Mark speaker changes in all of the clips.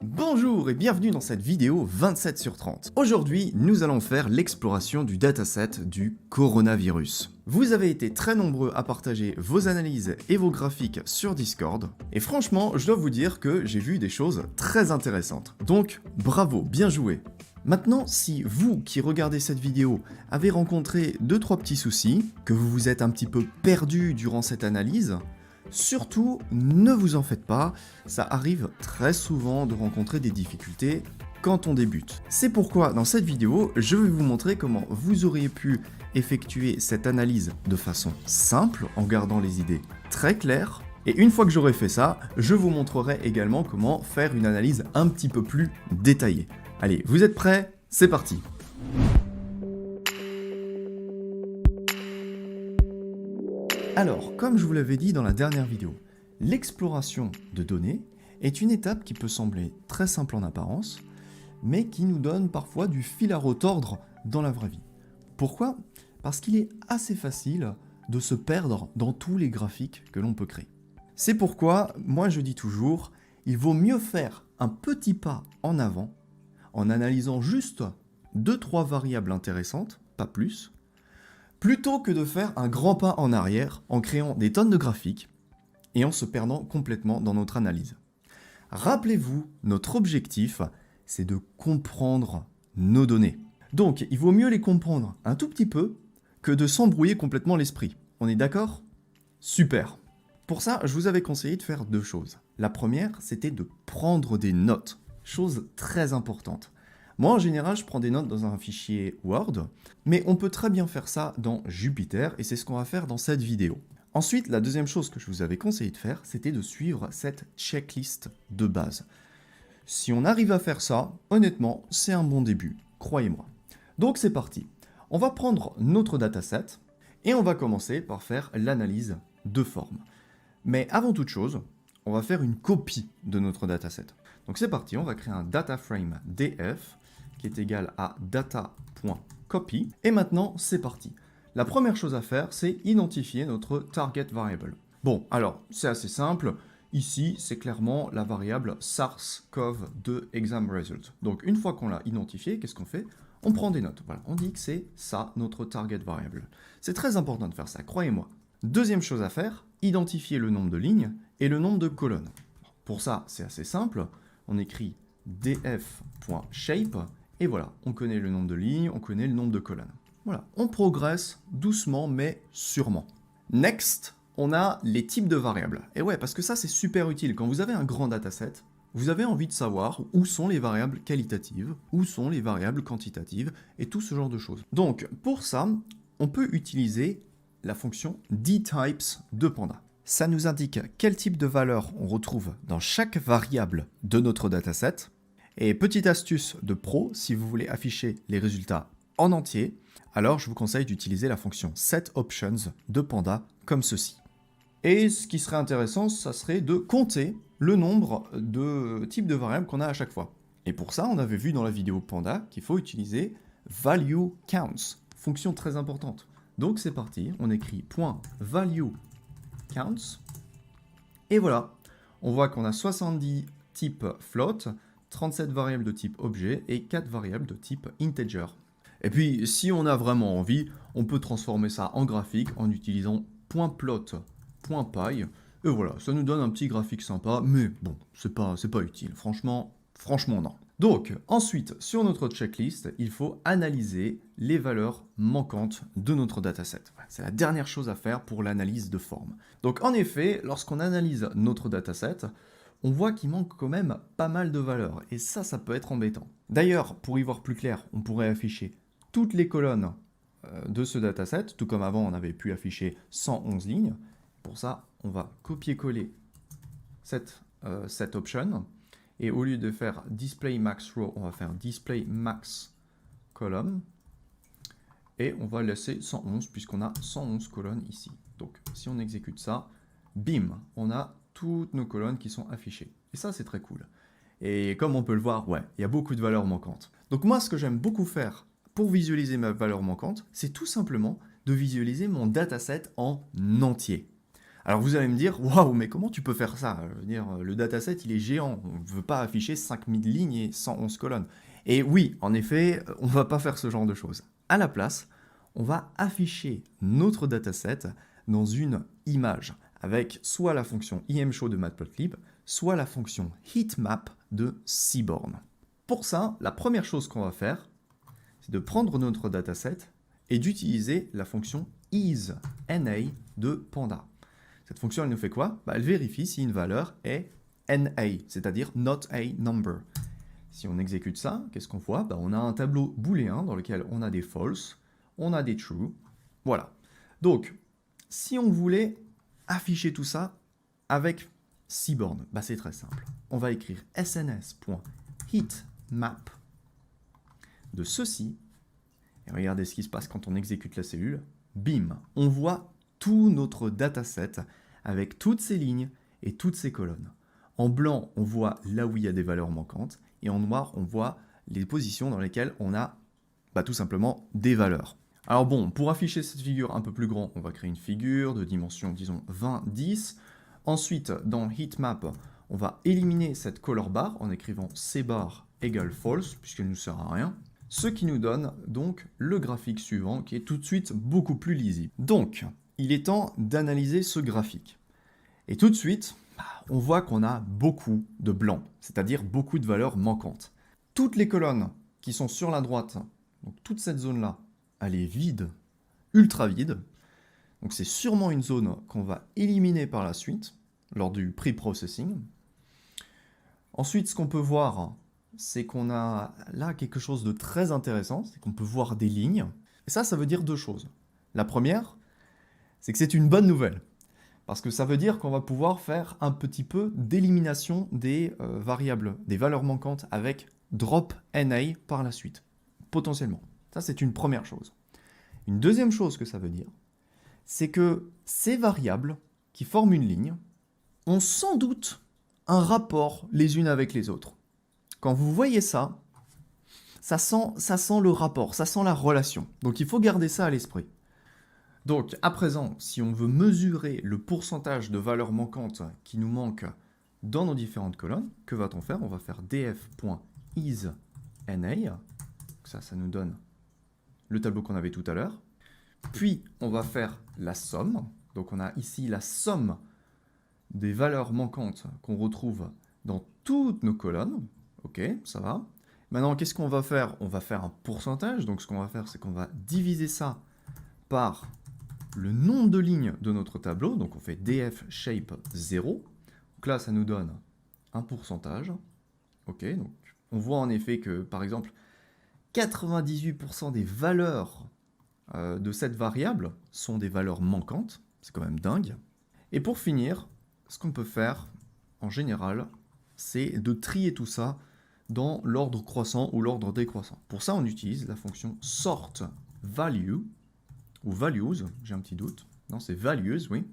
Speaker 1: Bonjour et bienvenue dans cette vidéo 27 sur 30. Aujourd'hui, nous allons faire l'exploration du dataset du coronavirus. Vous avez été très nombreux à partager vos analyses et vos graphiques sur Discord, et franchement, je dois vous dire que j'ai vu des choses très intéressantes. Donc, bravo, bien joué. Maintenant, si vous qui regardez cette vidéo avez rencontré 2-3 petits soucis, que vous vous êtes un petit peu perdu durant cette analyse, surtout, ne vous en faites pas, ça arrive très souvent de rencontrer des difficultés quand on débute. C'est pourquoi dans cette vidéo, je vais vous montrer comment vous auriez pu effectuer cette analyse de façon simple en gardant les idées très claires. Et une fois que j'aurai fait ça, je vous montrerai également comment faire une analyse un petit peu plus détaillée. Allez, vous êtes prêts? C'est parti! Alors, comme je vous l'avais dit dans la dernière vidéo, l'exploration de données est une étape qui peut sembler très simple en apparence, mais qui nous donne parfois du fil à retordre dans la vraie vie. Pourquoi? Parce qu'il est assez facile de se perdre dans tous les graphiques que l'on peut créer. C'est pourquoi, moi je dis toujours, il vaut mieux faire un petit pas en avant, en analysant juste 2-3 variables intéressantes, pas plus, plutôt que de faire un grand pas en arrière en créant des tonnes de graphiques et en se perdant complètement dans notre analyse. Rappelez-vous, notre objectif, c'est de comprendre nos données. Donc, il vaut mieux les comprendre un tout petit peu que de s'embrouiller complètement l'esprit. On est d'accord? Super! Pour ça, je vous avais conseillé de faire 2 choses. La première, c'était de prendre des notes. Chose très importante. Moi, en général, je prends des notes dans un fichier Word, mais on peut très bien faire ça dans Jupyter, et c'est ce qu'on va faire dans cette vidéo. Ensuite, la deuxième chose que je vous avais conseillé de faire, c'était de suivre cette checklist de base. Si on arrive à faire ça, honnêtement, c'est un bon début, croyez-moi. Donc c'est parti. On va prendre notre dataset, et on va commencer par faire l'analyse de forme. Mais avant toute chose, on va faire une copie de notre dataset. Donc c'est parti, on va créer un dataframe df, qui est égal à data.copy. Et maintenant, c'est parti. La première chose à faire, c'est identifier notre target variable. Bon, alors, c'est assez simple. Ici, c'est clairement la variable SARS-CoV-2 exam result. Donc, une fois qu'on l'a identifié, qu'est-ce qu'on fait? On prend des notes. Voilà, on dit que c'est ça, notre target variable. C'est très important de faire ça, croyez-moi. Deuxième chose à faire, identifier le nombre de lignes et le nombre de colonnes. Pour ça, c'est assez simple. On écrit df.shape. Et voilà, on connaît le nombre de lignes, on connaît le nombre de colonnes. Voilà, on progresse doucement mais sûrement. Next, on a les types de variables. Et ouais, parce que ça c'est super utile. Quand vous avez un grand dataset, vous avez envie de savoir où sont les variables qualitatives, où sont les variables quantitatives, et tout ce genre de choses. Donc, pour ça, on peut utiliser la fonction dtypes de Panda. Ça nous indique quel type de valeur on retrouve dans chaque variable de notre dataset. Et petite astuce de pro, si vous voulez afficher les résultats en entier, alors je vous conseille d'utiliser la fonction setOptions de Panda comme ceci. Et ce qui serait intéressant, ça serait de compter le nombre de types de variables qu'on a à chaque fois. Et pour ça, on avait vu dans la vidéo Panda qu'il faut utiliser valueCounts, fonction très importante. Donc c'est parti, on écrit .valueCounts, et voilà, on voit qu'on a 70 types float, 37 variables de type objet et 4 variables de type integer. Et puis, si on a vraiment envie, on peut transformer ça en graphique en utilisant .plot.py. Et voilà, ça nous donne un petit graphique sympa, mais bon, c'est pas utile. Franchement non. Donc, ensuite, sur notre checklist, il faut analyser les valeurs manquantes de notre dataset. C'est la dernière chose à faire pour l'analyse de forme. Donc, en effet, lorsqu'on analyse notre dataset, on voit qu'il manque quand même pas mal de valeurs, et ça peut être embêtant. D'ailleurs, pour y voir plus clair, on pourrait afficher toutes les colonnes de ce dataset, tout comme avant on avait pu afficher 111 lignes. Pour ça, on va copier-coller cette option, et au lieu de faire display max row, on va faire display max column, et on va laisser 111 puisqu'on a 111 colonnes ici. Donc si on exécute ça, bim, on a toutes nos colonnes qui sont affichées. Et ça, c'est très cool. Et comme on peut le voir, ouais, il y a beaucoup de valeurs manquantes. Donc moi, ce que j'aime beaucoup faire pour visualiser ma valeur manquante, c'est tout simplement de visualiser mon dataset en entier. Alors vous allez me dire, waouh, mais comment tu peux faire ça? Je veux dire, le dataset, il est géant. On ne veut pas afficher 5000 lignes et 111 colonnes. Et oui, en effet, on ne va pas faire ce genre de choses. À la place, on va afficher notre dataset dans une image avec soit la fonction imshow de matplotlib, soit la fonction heatmap de Seaborn. Pour ça, la première chose qu'on va faire, c'est de prendre notre dataset et d'utiliser la fonction isNA de Panda. Cette fonction, elle nous fait quoi? Elle vérifie si une valeur est NA, c'est-à-dire not a number. Si on exécute ça, qu'est-ce qu'on voit? On a un tableau booléen dans lequel on a des false, on a des true. Voilà. Donc, si on voulait afficher tout ça avec Seaborn, c'est très simple. On va écrire sns.heatmap de ceci. Et regardez ce qui se passe quand on exécute la cellule. Bim, on voit tout notre dataset avec toutes ces lignes et toutes ces colonnes. En blanc, on voit là où il y a des valeurs manquantes, et en noir, on voit les positions dans lesquelles on a tout simplement des valeurs. Alors bon, pour afficher cette figure un peu plus grand, on va créer une figure de dimension, disons, 20-10. Ensuite, dans heatmap, on va éliminer cette color bar en écrivant cbar égale false, puisqu'elle ne nous sert à rien. Ce qui nous donne donc le graphique suivant, qui est tout de suite beaucoup plus lisible. Donc, il est temps d'analyser ce graphique. Et tout de suite, on voit qu'on a beaucoup de blanc, c'est-à-dire beaucoup de valeurs manquantes. Toutes les colonnes qui sont sur la droite, donc toute cette zone-là, elle est vide, ultra vide. Donc c'est sûrement une zone qu'on va éliminer par la suite, lors du pre-processing. Ensuite, ce qu'on peut voir, c'est qu'on a là quelque chose de très intéressant, c'est qu'on peut voir des lignes. Et ça veut dire deux choses. La première, c'est que c'est une bonne nouvelle. Parce que ça veut dire qu'on va pouvoir faire un petit peu d'élimination des variables, des valeurs manquantes avec drop NA par la suite, potentiellement. Ça, c'est une première chose. Une deuxième chose que ça veut dire, c'est que ces variables qui forment une ligne ont sans doute un rapport les unes avec les autres. Quand vous voyez ça, ça sent le rapport, ça sent la relation. Donc il faut garder ça à l'esprit. Donc, à présent, si on veut mesurer le pourcentage de valeurs manquantes qui nous manquent dans nos différentes colonnes, que va-t-on faire? On va faire df.isNA. Ça nous donne le tableau qu'on avait tout à l'heure. Puis, on va faire la somme. Donc, on a ici la somme des valeurs manquantes qu'on retrouve dans toutes nos colonnes. Ok, ça va. Maintenant, qu'est-ce qu'on va faire? On va faire un pourcentage. Donc, ce qu'on va faire, c'est qu'on va diviser ça par le nombre de lignes de notre tableau, donc on fait df shape 0, donc là ça nous donne un pourcentage, ok, donc on voit en effet que par exemple 98% des valeurs de cette variable sont des valeurs manquantes, c'est quand même dingue, et pour finir, ce qu'on peut faire en général, c'est de trier tout ça dans l'ordre croissant ou l'ordre décroissant. Pour ça on utilise la fonction sortValue, ou values, j'ai un petit doute. Non, c'est values, oui.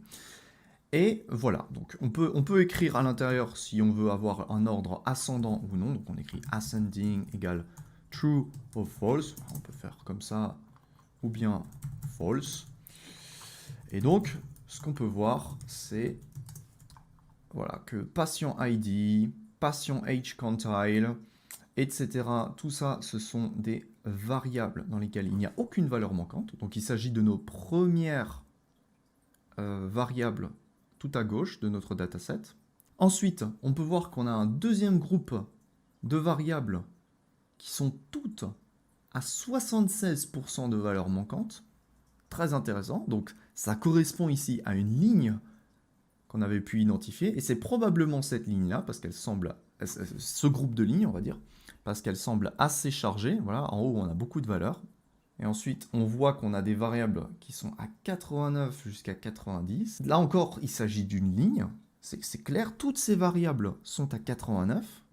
Speaker 1: Et voilà, donc on peut écrire à l'intérieur si on veut avoir un ordre ascendant ou non. Donc on écrit ascending égale true ou false. On peut faire comme ça, ou bien false. Et donc, ce qu'on peut voir, c'est voilà, que patient ID, patient age quantile, etc. Tout ça, ce sont des variables dans lesquelles il n'y a aucune valeur manquante. Donc il s'agit de nos premières variables tout à gauche de notre dataset. Ensuite, on peut voir qu'on a un deuxième groupe de variables qui sont toutes à 76% de valeur manquante. Très intéressant. Donc ça correspond ici à une ligne qu'on avait pu identifier. Et c'est probablement cette ligne-là, parce qu'elle semble, ce groupe de lignes, on va dire, parce qu'elle semble assez chargée. Voilà, en haut, on a beaucoup de valeurs. Et ensuite, on voit qu'on a des variables qui sont à 89 jusqu'à 90. Là encore, il s'agit d'une ligne. C'est clair, toutes ces variables sont à 89.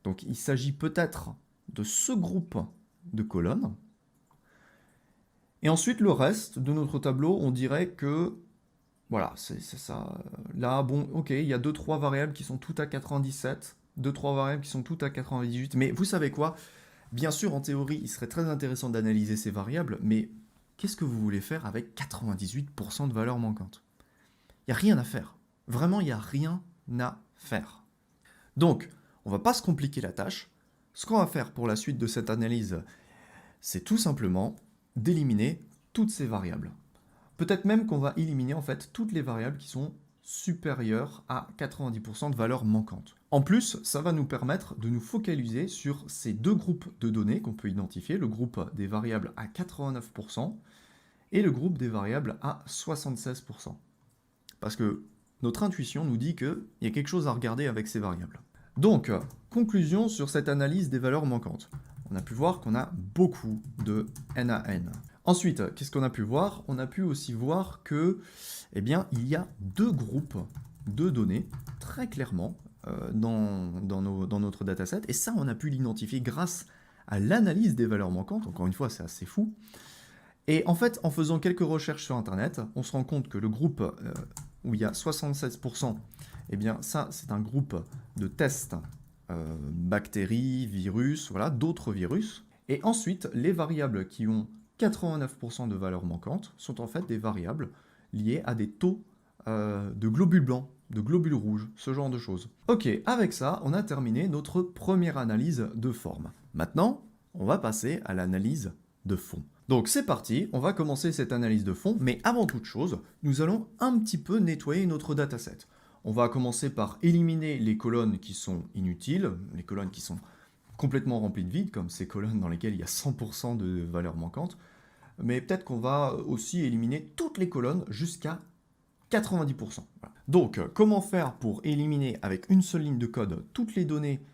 Speaker 1: Donc, il s'agit peut-être de ce groupe de colonnes. Et ensuite, le reste de notre tableau, on dirait que voilà, c'est ça. Là, bon, ok, il y a 2-3 variables qui sont toutes à 97, 2-3 variables qui sont toutes à 98, mais vous savez quoi? Bien sûr, en théorie, il serait très intéressant d'analyser ces variables, mais qu'est-ce que vous voulez faire avec 98% de valeurs manquantes? Il n'y a rien à faire. Vraiment, il n'y a rien à faire. Donc, on ne va pas se compliquer la tâche. Ce qu'on va faire pour la suite de cette analyse, c'est tout simplement d'éliminer toutes ces variables. Peut-être même qu'on va éliminer en fait toutes les variables qui sont supérieures à 90% de valeurs manquantes. En plus, ça va nous permettre de nous focaliser sur ces deux groupes de données qu'on peut identifier, le groupe des variables à 89% et le groupe des variables à 76%. Parce que notre intuition nous dit qu'il y a quelque chose à regarder avec ces variables. Donc, conclusion sur cette analyse des valeurs manquantes. On a pu voir qu'on a beaucoup de N à N. Ensuite, qu'est-ce qu'on a pu voir? On a pu aussi voir que, eh bien, il y a deux groupes de données, très clairement, dans notre dataset, et ça, on a pu l'identifier grâce à l'analyse des valeurs manquantes. Encore une fois, c'est assez fou. Et en fait, en faisant quelques recherches sur Internet, on se rend compte que le groupe où il y a 76%, eh bien, ça, c'est un groupe de tests bactéries, virus, voilà, d'autres virus. Et ensuite, les variables qui ont 89% de valeur manquante sont en fait des variables liées à des taux de globules blancs, de globules rouges, ce genre de choses. Ok, avec ça, on a terminé notre première analyse de forme. Maintenant, on va passer à l'analyse de fond. Donc c'est parti, on va commencer cette analyse de fond, mais avant toute chose, nous allons un petit peu nettoyer notre dataset. On va commencer par éliminer les colonnes qui sont inutiles, les colonnes qui sont complètement remplies de vide, comme ces colonnes dans lesquelles il y a 100% de valeurs manquantes. Mais peut-être qu'on va aussi éliminer toutes les colonnes jusqu'à 90%. Voilà. Donc, comment faire pour éliminer avec une seule ligne de code toutes les données,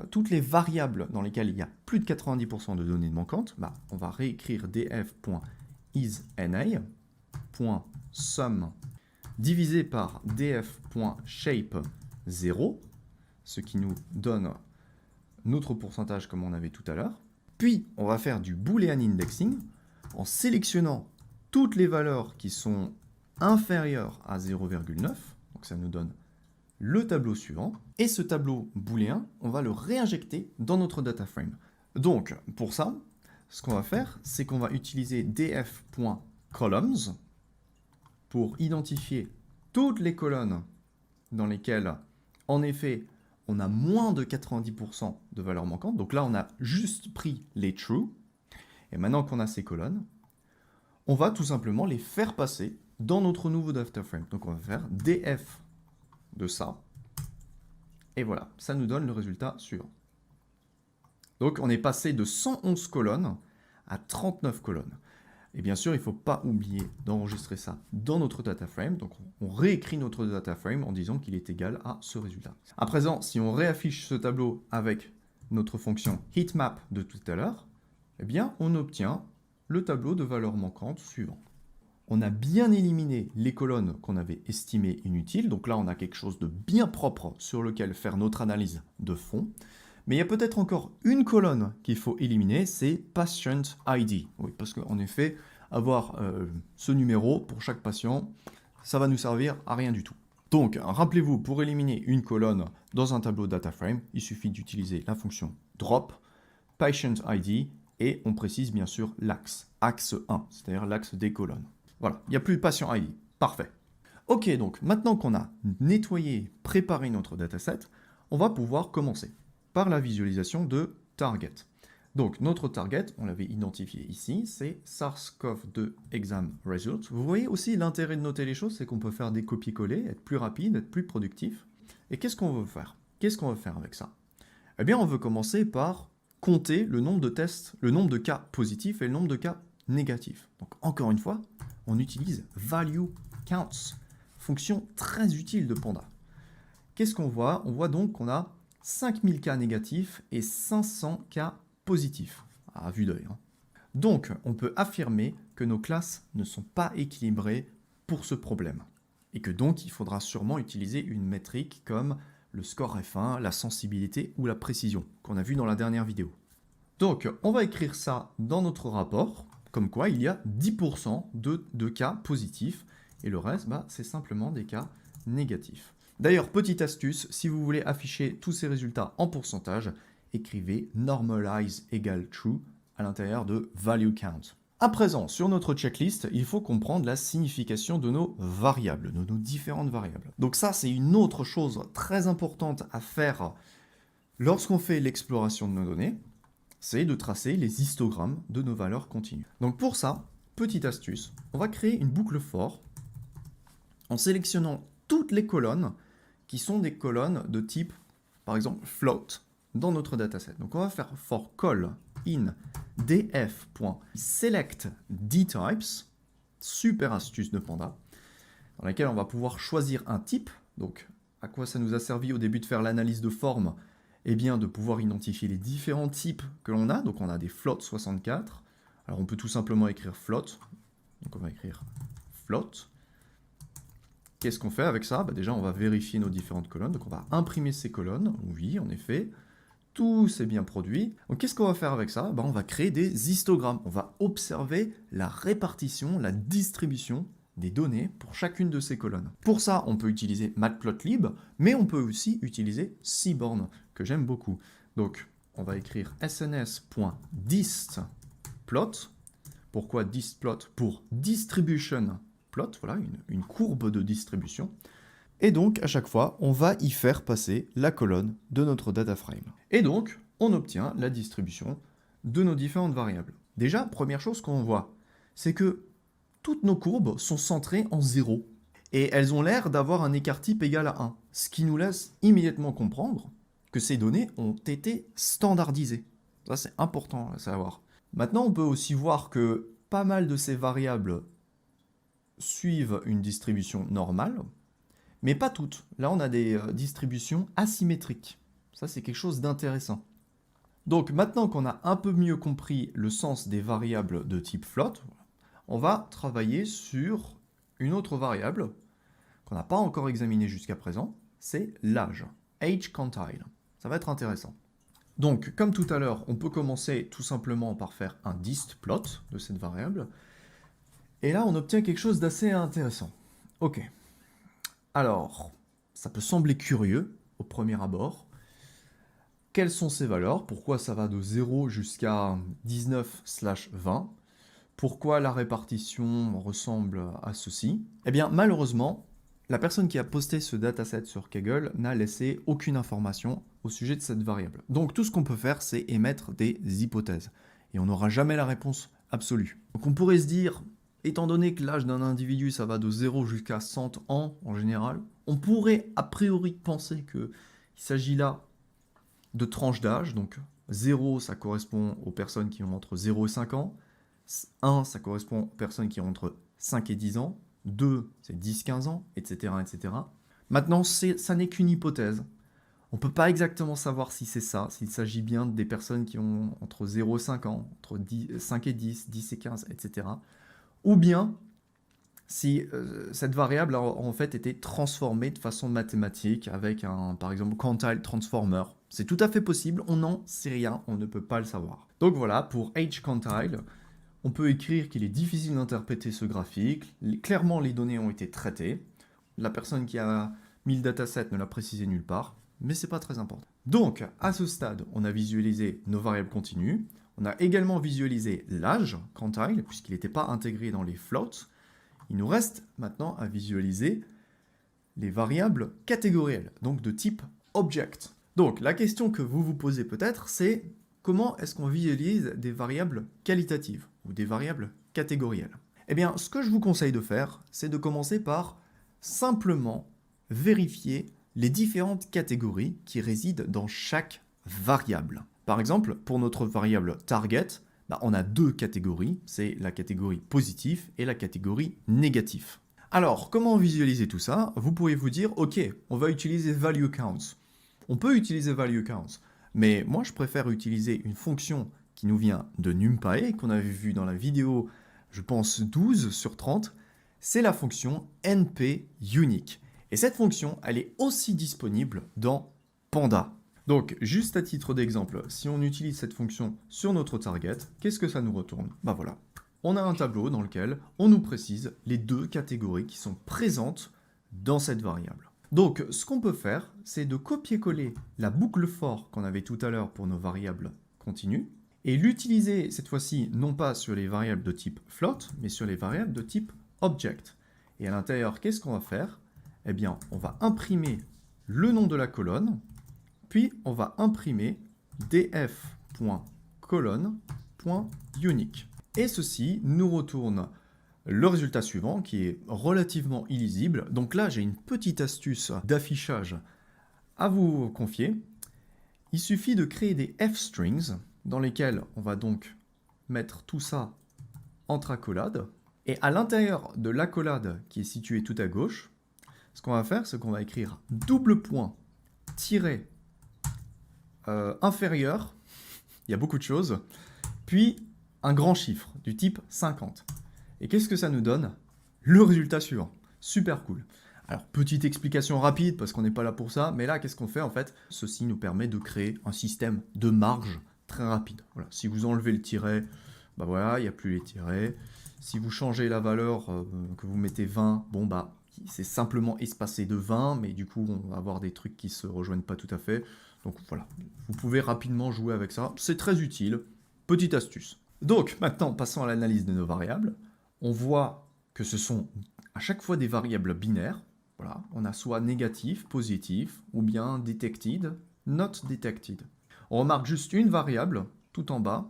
Speaker 1: toutes les variables dans lesquelles il y a plus de 90% de données manquantes? On va réécrire df.isNA.sum divisé par df.shape0, ce qui nous donne notre pourcentage comme on avait tout à l'heure. Puis, on va faire du Boolean indexing en sélectionnant toutes les valeurs qui sont inférieures à 0,9. Donc ça nous donne le tableau suivant. Et ce tableau booléen, on va le réinjecter dans notre data frame. Donc, pour ça, ce qu'on va faire, c'est qu'on va utiliser df.columns pour identifier toutes les colonnes dans lesquelles, en effet, on a moins de 90% de valeurs manquantes. Donc là, on a juste pris les true. Et maintenant qu'on a ces colonnes, on va tout simplement les faire passer dans notre nouveau data frame. Donc on va faire df de ça. Et voilà, ça nous donne le résultat suivant. Donc on est passé de 111 colonnes à 39 colonnes. Et bien sûr, il ne faut pas oublier d'enregistrer ça dans notre data frame. Donc on réécrit notre data frame en disant qu'il est égal à ce résultat. À présent, si on réaffiche ce tableau avec notre fonction heatmap de tout à l'heure, eh bien on obtient le tableau de valeurs manquantes suivant. On a bien éliminé les colonnes qu'on avait estimées inutiles. Donc là, on a quelque chose de bien propre sur lequel faire notre analyse de fond. Mais il y a peut-être encore une colonne qu'il faut éliminer, c'est Patient ID. Oui, parce qu'en effet, avoir ce numéro pour chaque patient, ça va nous servir à rien du tout. Donc, rappelez-vous, pour éliminer une colonne dans un tableau data frame, il suffit d'utiliser la fonction drop, Patient ID, et on précise bien sûr l'axe, axe 1, c'est-à-dire l'axe des colonnes. Voilà, il n'y a plus de Patient ID. Parfait. Ok, donc maintenant qu'on a nettoyé, préparé notre dataset, on va pouvoir commencer par la visualisation de target. Donc notre target, on l'avait identifié ici, c'est SARS-CoV-2 exam results. Vous voyez aussi l'intérêt de noter les choses, c'est qu'on peut faire des copier-coller, être plus rapide, être plus productif. Et qu'est-ce qu'on veut faire? Qu'est-ce qu'on veut faire avec ça? Eh bien, on veut commencer par compter le nombre de tests, le nombre de cas positifs et le nombre de cas négatifs. Donc encore une fois, on utilise value counts, fonction très utile de Panda. Qu'est-ce qu'on voit? On voit donc qu'on a 5000 cas négatifs et 500 cas positifs, à vue d'œil. Donc, on peut affirmer que nos classes ne sont pas équilibrées pour ce problème. Et que donc, il faudra sûrement utiliser une métrique comme le score F1, la sensibilité ou la précision, qu'on a vu dans la dernière vidéo. Donc, on va écrire ça dans notre rapport, comme quoi il y a 10% de cas positifs, et le reste, c'est simplement des cas négatifs. D'ailleurs, petite astuce, si vous voulez afficher tous ces résultats en pourcentage, écrivez normalize égale true à l'intérieur de value count. À présent, sur notre checklist, il faut comprendre la signification de nos variables, de nos différentes variables. Donc ça, c'est une autre chose très importante à faire lorsqu'on fait l'exploration de nos données, c'est de tracer les histogrammes de nos valeurs continues. Donc pour ça, petite astuce, on va créer une boucle for en sélectionnant toutes les colonnes qui sont des colonnes de type, par exemple, float dans notre dataset. Donc on va faire for call in df.select dtypes, super astuce de Panda, dans laquelle on va pouvoir choisir un type. Donc à quoi ça nous a servi au début de faire l'analyse de forme? Eh bien de pouvoir identifier les différents types que l'on a. Donc on a des float 64. Alors on peut tout simplement écrire float. Donc on va écrire float. Qu'est-ce qu'on fait avec ça? Déjà on va vérifier nos différentes colonnes. Donc on va imprimer ces colonnes. Oui, en effet. Tout s'est bien produit. Donc qu'est-ce qu'on va faire avec ça? On va créer des histogrammes. On va observer la répartition, la distribution des données pour chacune de ces colonnes. Pour ça, on peut utiliser matplotlib, mais on peut aussi utiliser Seaborn, que j'aime beaucoup. Donc, on va écrire sns.distplot. Pourquoi distplot? Pour distribution plot, voilà, une courbe de distribution. Et donc, à chaque fois, on va y faire passer la colonne de notre data frame. Et donc, on obtient la distribution de nos différentes variables. Déjà, première chose qu'on voit, c'est que toutes nos courbes sont centrées en 0. Et elles ont l'air d'avoir un écart type égal à 1. Ce qui nous laisse immédiatement comprendre que ces données ont été standardisées. Ça, c'est important à savoir. Maintenant, on peut aussi voir que pas mal de ces variables suivent une distribution normale, mais pas toutes. Là, on a des distributions asymétriques. Ça, c'est quelque chose d'intéressant. Donc, maintenant qu'on a un peu mieux compris le sens des variables de type float, on va travailler sur une autre variable qu'on n'a pas encore examinée jusqu'à présent, c'est l'âge, age quantile. Ça va être intéressant. Donc, comme tout à l'heure, on peut commencer tout simplement par faire un distplot de cette variable. Et là, on obtient quelque chose d'assez intéressant. Ok. Alors, ça peut sembler curieux au premier abord. Quelles sont ces valeurs? Pourquoi ça va de 0 jusqu'à 19/20? Pourquoi la répartition ressemble à ceci? Eh bien, malheureusement, la personne qui a posté ce dataset sur Kaggle n'a laissé aucune information au sujet de cette variable. Donc, tout ce qu'on peut faire, c'est émettre des hypothèses. Et on n'aura jamais la réponse absolue. Donc, on pourrait se dire, étant donné que l'âge d'un individu, ça va de 0 jusqu'à 100 ans en général, on pourrait a priori penser qu'il s'agit là de tranches d'âge. Donc 0, ça correspond aux personnes qui ont entre 0 et 5 ans. 1, ça correspond aux personnes qui ont entre 5 et 10 ans. 2, c'est 10-15 ans, etc., etc. Maintenant, ça n'est qu'une hypothèse. On ne peut pas exactement savoir si c'est ça, s'il s'agit bien des personnes qui ont entre 0 et 5 ans, entre 5 et 10, 10 et 15, etc. Ou bien si cette variable a en fait été transformée de façon mathématique avec par exemple, quantile transformer. C'est tout à fait possible, on n'en sait rien, on ne peut pas le savoir. Donc voilà, pour age quantile, on peut écrire qu'il est difficile d'interpréter ce graphique. Clairement, les données ont été traitées. La personne qui a mis le dataset ne l'a précisé nulle part, mais c'est pas très important. Donc, à ce stade, on a visualisé nos variables continues. On a également visualisé l'âge quantile, puisqu'il n'était pas intégré dans les floats. Il nous reste maintenant à visualiser les variables catégorielles, donc de type object. Donc, la question que vous vous posez peut-être, c'est comment est-ce qu'on visualise des variables qualitatives ou des variables catégorielles? Eh bien, ce que je vous conseille de faire, c'est de commencer par simplement vérifier les différentes catégories qui résident dans chaque variable. Par exemple, pour notre variable target, on a deux catégories, c'est la catégorie positif et la catégorie négatif. Alors, comment visualiser tout ça? Vous pourriez vous dire, ok, on va utiliser value counts. On peut utiliser value counts, mais moi je préfère utiliser une fonction qui nous vient de NumPy, qu'on avait vu dans la vidéo, je pense 12/30, c'est la fonction npUnique. Et cette fonction, elle est aussi disponible dans Panda. Donc, juste à titre d'exemple, si on utilise cette fonction sur notre target, qu'est-ce que ça nous retourne? Voilà. On a un tableau dans lequel on nous précise les deux catégories qui sont présentes dans cette variable. Donc, ce qu'on peut faire, c'est de copier-coller la boucle for qu'on avait tout à l'heure pour nos variables continues, et l'utiliser cette fois-ci non pas sur les variables de type float, mais sur les variables de type object. Et à l'intérieur, qu'est-ce qu'on va faire? Eh bien, on va imprimer le nom de la colonne, puis on va imprimer df.colonne.unique. Et ceci nous retourne le résultat suivant, qui est relativement illisible. Donc là, j'ai une petite astuce d'affichage à vous confier. Il suffit de créer des f-strings, dans lesquels on va donc mettre tout ça entre accolades. Et à l'intérieur de l'accolade qui est située tout à gauche, ce qu'on va faire, c'est qu'on va écrire double point, tiret, inférieur, il y a beaucoup de choses, puis un grand chiffre du type 50. Et qu'est-ce que ça nous donne? Le résultat suivant. Super cool. Alors, petite explication rapide, parce qu'on n'est pas là pour ça, mais là, qu'est-ce qu'on fait en fait? Ceci nous permet de créer un système de marge très rapide. Voilà. Si vous enlevez le tiret, bah voilà, il n'y a plus les tirets. Si vous changez la valeur, que vous mettez 20, bon bah, c'est simplement espacé de 20, mais du coup, on va avoir des trucs qui se rejoignent pas tout à fait. Donc voilà, vous pouvez rapidement jouer avec ça. C'est très utile. Petite astuce. Donc, maintenant, passons à l'analyse de nos variables. On voit que ce sont à chaque fois des variables binaires. Voilà, on a soit négatif, positif, ou bien detected, not detected. On remarque juste une variable, tout en bas,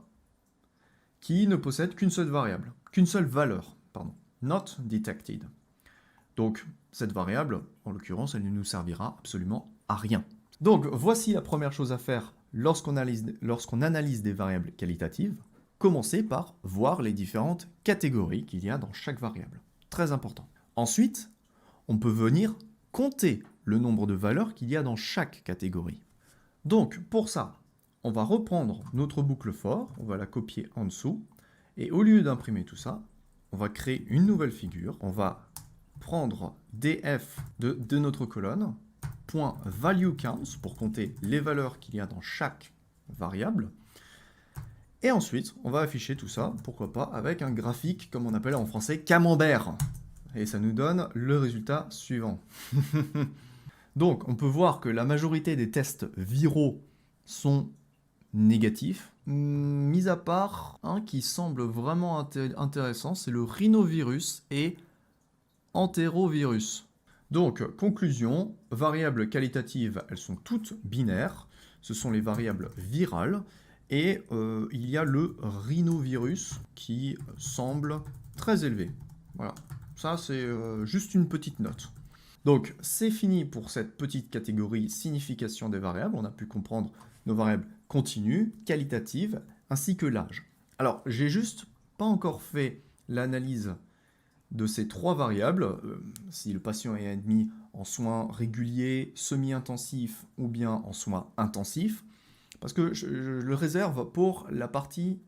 Speaker 1: qui ne possède qu'une seule variable, qu'une seule valeur, pardon, not detected. Donc, cette variable, en l'occurrence, elle ne nous servira absolument à rien. Donc, voici la première chose à faire lorsqu'on analyse des variables qualitatives. Commencer par voir les différentes catégories qu'il y a dans chaque variable. Très important. Ensuite, on peut venir compter le nombre de valeurs qu'il y a dans chaque catégorie. Donc, pour ça, on va reprendre notre boucle for, on va la copier en dessous, et au lieu d'imprimer tout ça, on va créer une nouvelle figure. On va prendre df de notre colonne, .valueCounts pour compter les valeurs qu'il y a dans chaque variable. Et ensuite, on va afficher tout ça, pourquoi pas, avec un graphique, comme on appelle en français, camembert. Et ça nous donne le résultat suivant. Donc, on peut voir que la majorité des tests viraux sont négatifs, mis à part un qui semble vraiment intéressant, c'est le rhinovirus et entérovirus. Donc, conclusion, variables qualitatives, elles sont toutes binaires, ce sont les variables virales, et il y a le rhinovirus qui semble très élevé. Voilà, ça c'est juste une petite note. Donc, c'est fini pour cette petite catégorie signification des variables. On a pu comprendre nos variables continues, qualitatives, ainsi que l'âge. Alors, j'ai juste pas encore fait l'analyse de ces trois variables, si le patient est admis en soins réguliers, semi-intensifs ou bien en soins intensifs, parce que je le réserve pour la partie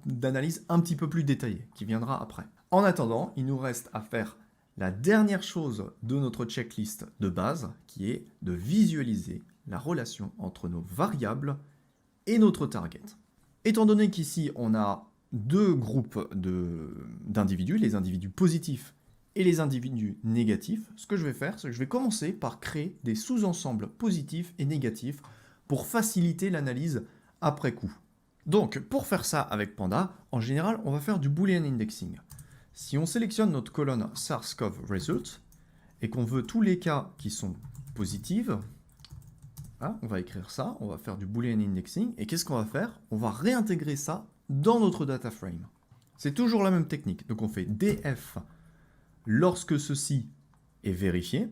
Speaker 1: d'analyse un petit peu plus détaillée, qui viendra après. En attendant, il nous reste à faire la dernière chose de notre checklist de base, qui est de visualiser la relation entre nos variables et notre target. Étant donné qu'ici, on a deux groupes d'individus, les individus positifs et les individus négatifs, ce que je vais faire, c'est que je vais commencer par créer des sous-ensembles positifs et négatifs pour faciliter l'analyse après coup. Donc, pour faire ça avec Panda, en général, on va faire du Boolean indexing. Si on sélectionne notre colonne SARS-CoV Result et qu'on veut tous les cas qui sont positifs, hein, on va écrire ça, on va faire du Boolean indexing, et qu'est-ce qu'on va faire? On va réintégrer ça dans notre data frame. C'est toujours la même technique. Donc on fait df lorsque ceci est vérifié,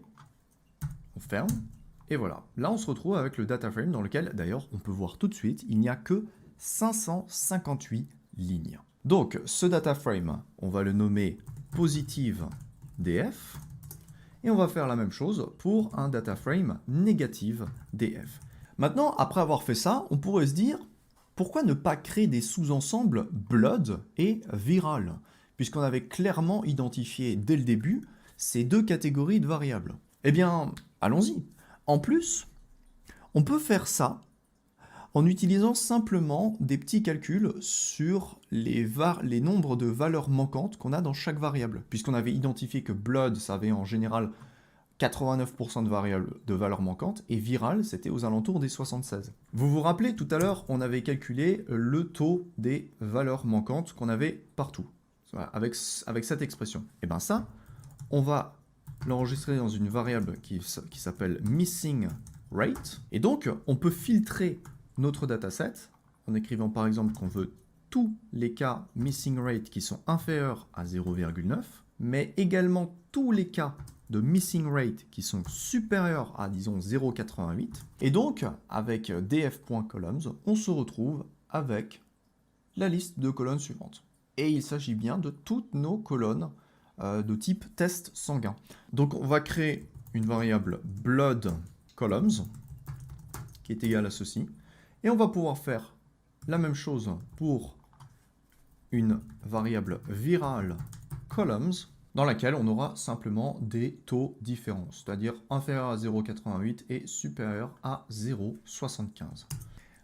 Speaker 1: on ferme, et voilà. Là on se retrouve avec le data frame dans lequel, d'ailleurs, on peut voir tout de suite, il n'y a que 558 lignes. Donc ce data frame, on va le nommer positive df, et on va faire la même chose pour un data frame négative df. Maintenant, après avoir fait ça, on pourrait se dire, pourquoi ne pas créer des sous-ensembles blood et viral, puisqu'on avait clairement identifié dès le début ces deux catégories de variables? Eh bien, allons-y. En plus, on peut faire ça en utilisant simplement des petits calculs sur les nombres de valeurs manquantes qu'on a dans chaque variable, puisqu'on avait identifié que blood, ça avait en général 89% de variables de valeur manquante, et viral, c'était aux alentours des 76. Vous vous rappelez, tout à l'heure, on avait calculé le taux des valeurs manquantes qu'on avait partout, voilà, avec cette expression. Et bien ça, on va l'enregistrer dans une variable qui s'appelle missing rate, et donc on peut filtrer notre dataset en écrivant par exemple qu'on veut tous les cas missing rate qui sont inférieurs à 0,9, mais également tous les cas de missing rate qui sont supérieurs à, disons, 0,88. Et donc, avec df.columns, on se retrouve avec la liste de colonnes suivantes. Et il s'agit bien de toutes nos colonnes de type test sanguin. Donc, on va créer une variable blood columns qui est égale à ceci. Et on va pouvoir faire la même chose pour une variable viral columns dans laquelle on aura simplement des taux différents, c'est-à-dire inférieur à 0,88 et supérieur à 0,75.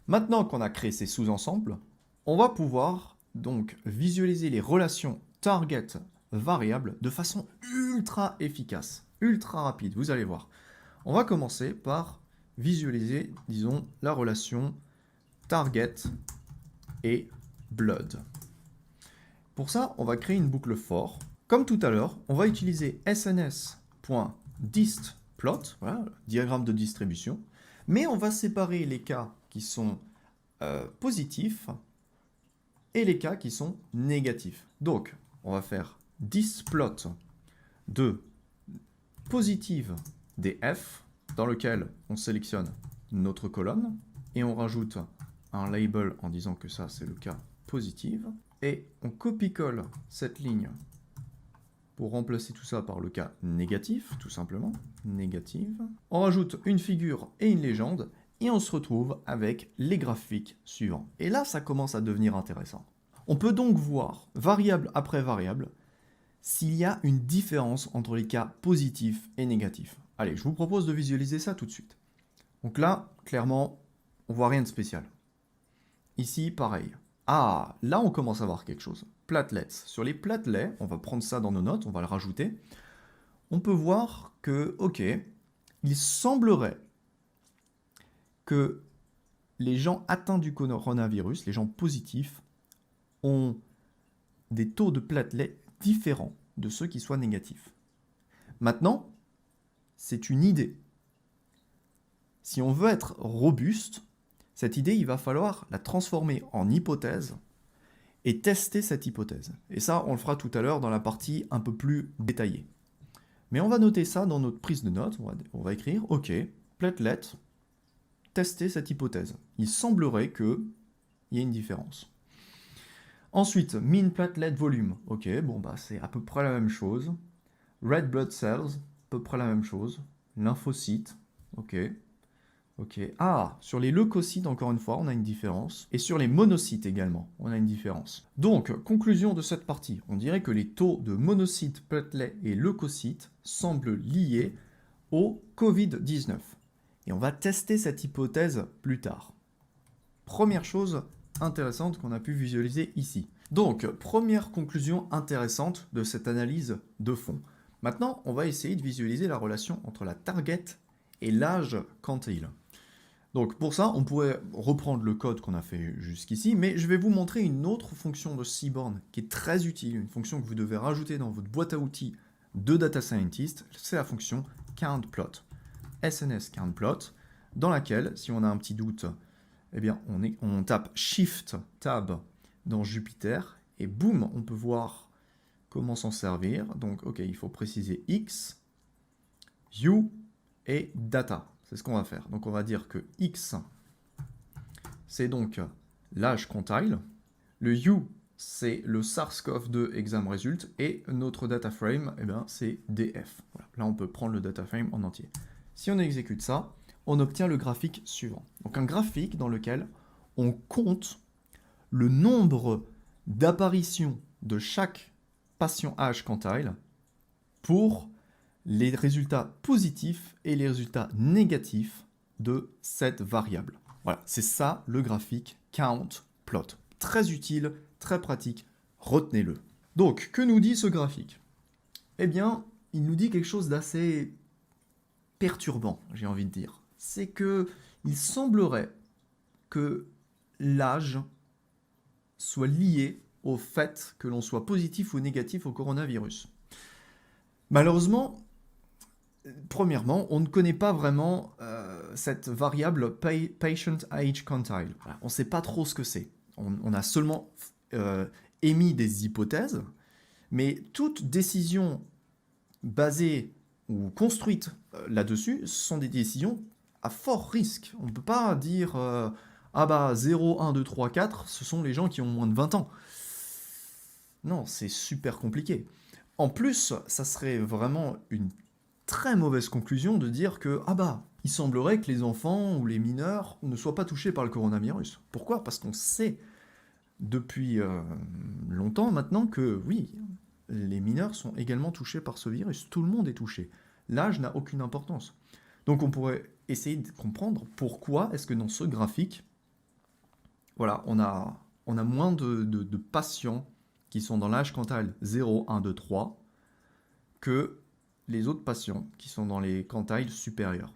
Speaker 1: Maintenant qu'on a créé ces sous-ensembles, on va pouvoir donc visualiser les relations target variable de façon ultra efficace, ultra rapide, vous allez voir. On va commencer par visualiser, disons, la relation target et blood. Pour ça, on va créer une boucle for. Comme tout à l'heure, on va utiliser sns.distplot, voilà, diagramme de distribution, mais on va séparer les cas qui sont positifs et les cas qui sont négatifs. Donc, on va faire distplot de positive df, dans lequel on sélectionne notre colonne, et on rajoute un label en disant que ça, c'est le cas positif, et on copie-colle cette ligne pour remplacer tout ça par le cas négatif, tout simplement, négative. On rajoute une figure et une légende, et on se retrouve avec les graphiques suivants. Et là, ça commence à devenir intéressant. On peut donc voir, variable après variable, s'il y a une différence entre les cas positifs et négatifs. Allez, je vous propose de visualiser ça tout de suite. Donc là, clairement, on voit rien de spécial. Ici, pareil. Ah, là, on commence à voir quelque chose. Platelets. Sur les platelets, on va prendre ça dans nos notes, on va le rajouter. On peut voir que, ok, il semblerait que les gens atteints du coronavirus, les gens positifs, ont des taux de platelets différents de ceux qui soient négatifs. Maintenant, c'est une idée. Si on veut être robuste, cette idée, il va falloir la transformer en hypothèse et tester cette hypothèse. Et ça, on le fera tout à l'heure dans la partie un peu plus détaillée. Mais on va noter ça dans notre prise de notes. On va écrire, ok, platelet, tester cette hypothèse. Il semblerait qu'il y ait une différence. Ensuite, mean platelet volume. Ok, bon, bah, c'est à peu près la même chose. Red blood cells, à peu près la même chose. Lymphocytes, ok. Ok. Ah, sur les leucocytes, encore une fois, on a une différence. Et sur les monocytes également, on a une différence. Donc, conclusion de cette partie. On dirait que les taux de monocytes, platelets et leucocytes semblent liés au Covid-19. Et on va tester cette hypothèse plus tard. Première chose intéressante qu'on a pu visualiser ici. Donc, première conclusion intéressante de cette analyse de fond. Maintenant, on va essayer de visualiser la relation entre la target et l'âge quantile. Donc pour ça, on pourrait reprendre le code qu'on a fait jusqu'ici, mais je vais vous montrer une autre fonction de Seaborn qui est très utile, une fonction que vous devez rajouter dans votre boîte à outils de Data Scientist, c'est la fonction countPlot, SNS countPlot, dans laquelle, si on a un petit doute, eh bien on tape Shift Tab dans Jupyter, et boum, on peut voir comment s'en servir. Donc ok, il faut préciser X, U et Data. C'est ce qu'on va faire. Donc on va dire que X, c'est donc l'âge quantile. Le U, c'est le SARS-CoV-2 exam result. Et notre data frame, eh ben, c'est DF. Voilà. Là, on peut prendre le data frame en entier. Si on exécute ça, on obtient le graphique suivant. Donc un graphique dans lequel on compte le nombre d'apparitions de chaque patient âge quantile pour les résultats positifs et les résultats négatifs de cette variable. Voilà, c'est ça le graphique countPlot. Très utile, très pratique, retenez-le. Donc, que nous dit ce graphique? Eh bien, il nous dit quelque chose d'assez perturbant, j'ai envie de dire. C'est que il semblerait que l'âge soit lié au fait que l'on soit positif ou négatif au coronavirus. Malheureusement, premièrement, on ne connaît pas vraiment cette variable patient age quantile. Voilà, on ne sait pas trop ce que c'est. On a seulement émis des hypothèses, mais toute décision basée ou construite là-dessus sont des décisions à fort risque. On ne peut pas dire ah bah 0, 1, 2, 3, 4, ce sont les gens qui ont moins de 20 ans. Non, c'est super compliqué. En plus, ça serait vraiment une très mauvaise conclusion de dire que ah bah, il semblerait que les enfants ou les mineurs ne soient pas touchés par le coronavirus. Pourquoi? Parce qu'on sait depuis longtemps maintenant que oui, les mineurs sont également touchés par ce virus. Tout le monde est touché. L'âge n'a aucune importance. Donc on pourrait essayer de comprendre pourquoi est-ce que dans ce graphique, voilà, on a moins de patients qui sont dans l'âge quantile 0, 1, 2, 3 que les autres patients qui sont dans les quantiles supérieurs.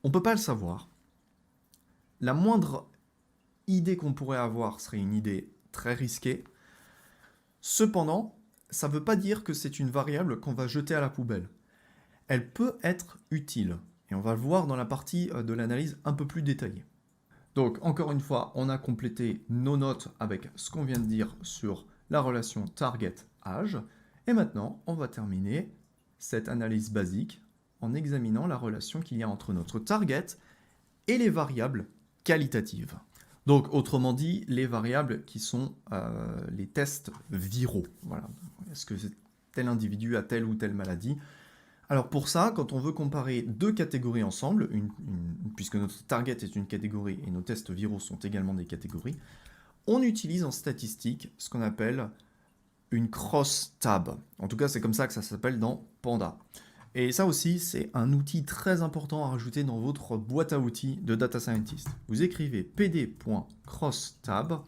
Speaker 1: On ne peut pas le savoir. La moindre idée qu'on pourrait avoir serait une idée très risquée. Cependant, ça ne veut pas dire que c'est une variable qu'on va jeter à la poubelle. Elle peut être utile, et on va le voir dans la partie de l'analyse un peu plus détaillée. Donc, encore une fois, on a complété nos notes avec ce qu'on vient de dire sur la relation target-âge, et maintenant, on va terminer cette analyse basique en examinant la relation qu'il y a entre notre target et les variables qualitatives. Donc, autrement dit, les variables qui sont les tests viraux. Voilà. Est-ce que tel individu a telle ou telle maladie? Alors pour ça, quand on veut comparer deux catégories ensemble, puisque notre target est une catégorie et nos tests viraux sont également des catégories, on utilise en statistique ce qu'on appelle une cross-tab. En tout cas, c'est comme ça que ça s'appelle dans Panda. Et ça aussi, c'est un outil très important à rajouter dans votre boîte à outils de data scientist. Vous écrivez pd.crosstab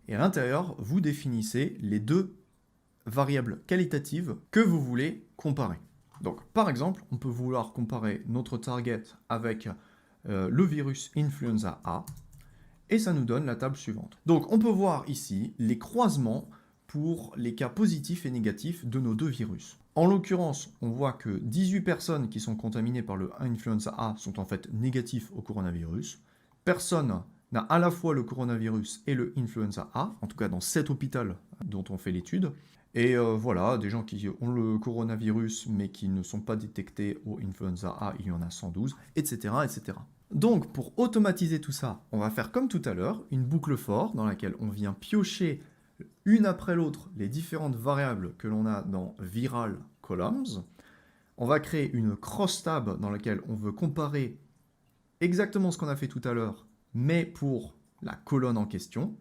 Speaker 1: et à l'intérieur, vous définissez les deux variables qualitatives que vous voulez comparer. Donc, par exemple, on peut vouloir comparer notre target avec le virus influenza A et ça nous donne la table suivante. Donc, on peut voir ici les croisements pour les cas positifs et négatifs de nos deux virus. En l'occurrence, on voit que 18 personnes qui sont contaminées par le influenza A sont en fait négatifs au coronavirus. Personne n'a à la fois le coronavirus et le influenza A, en tout cas dans cet hôpital dont on fait l'étude. Et voilà, des gens qui ont le coronavirus mais qui ne sont pas détectés au influenza A, il y en a 112, etc., etc. Donc, pour automatiser tout ça, on va faire comme tout à l'heure, une boucle for dans laquelle on vient piocher une après l'autre les différentes variables que l'on a dans Viral Columns. On va créer une cross-tab dans laquelle on veut comparer exactement ce qu'on a fait tout à l'heure, mais pour la colonne en question.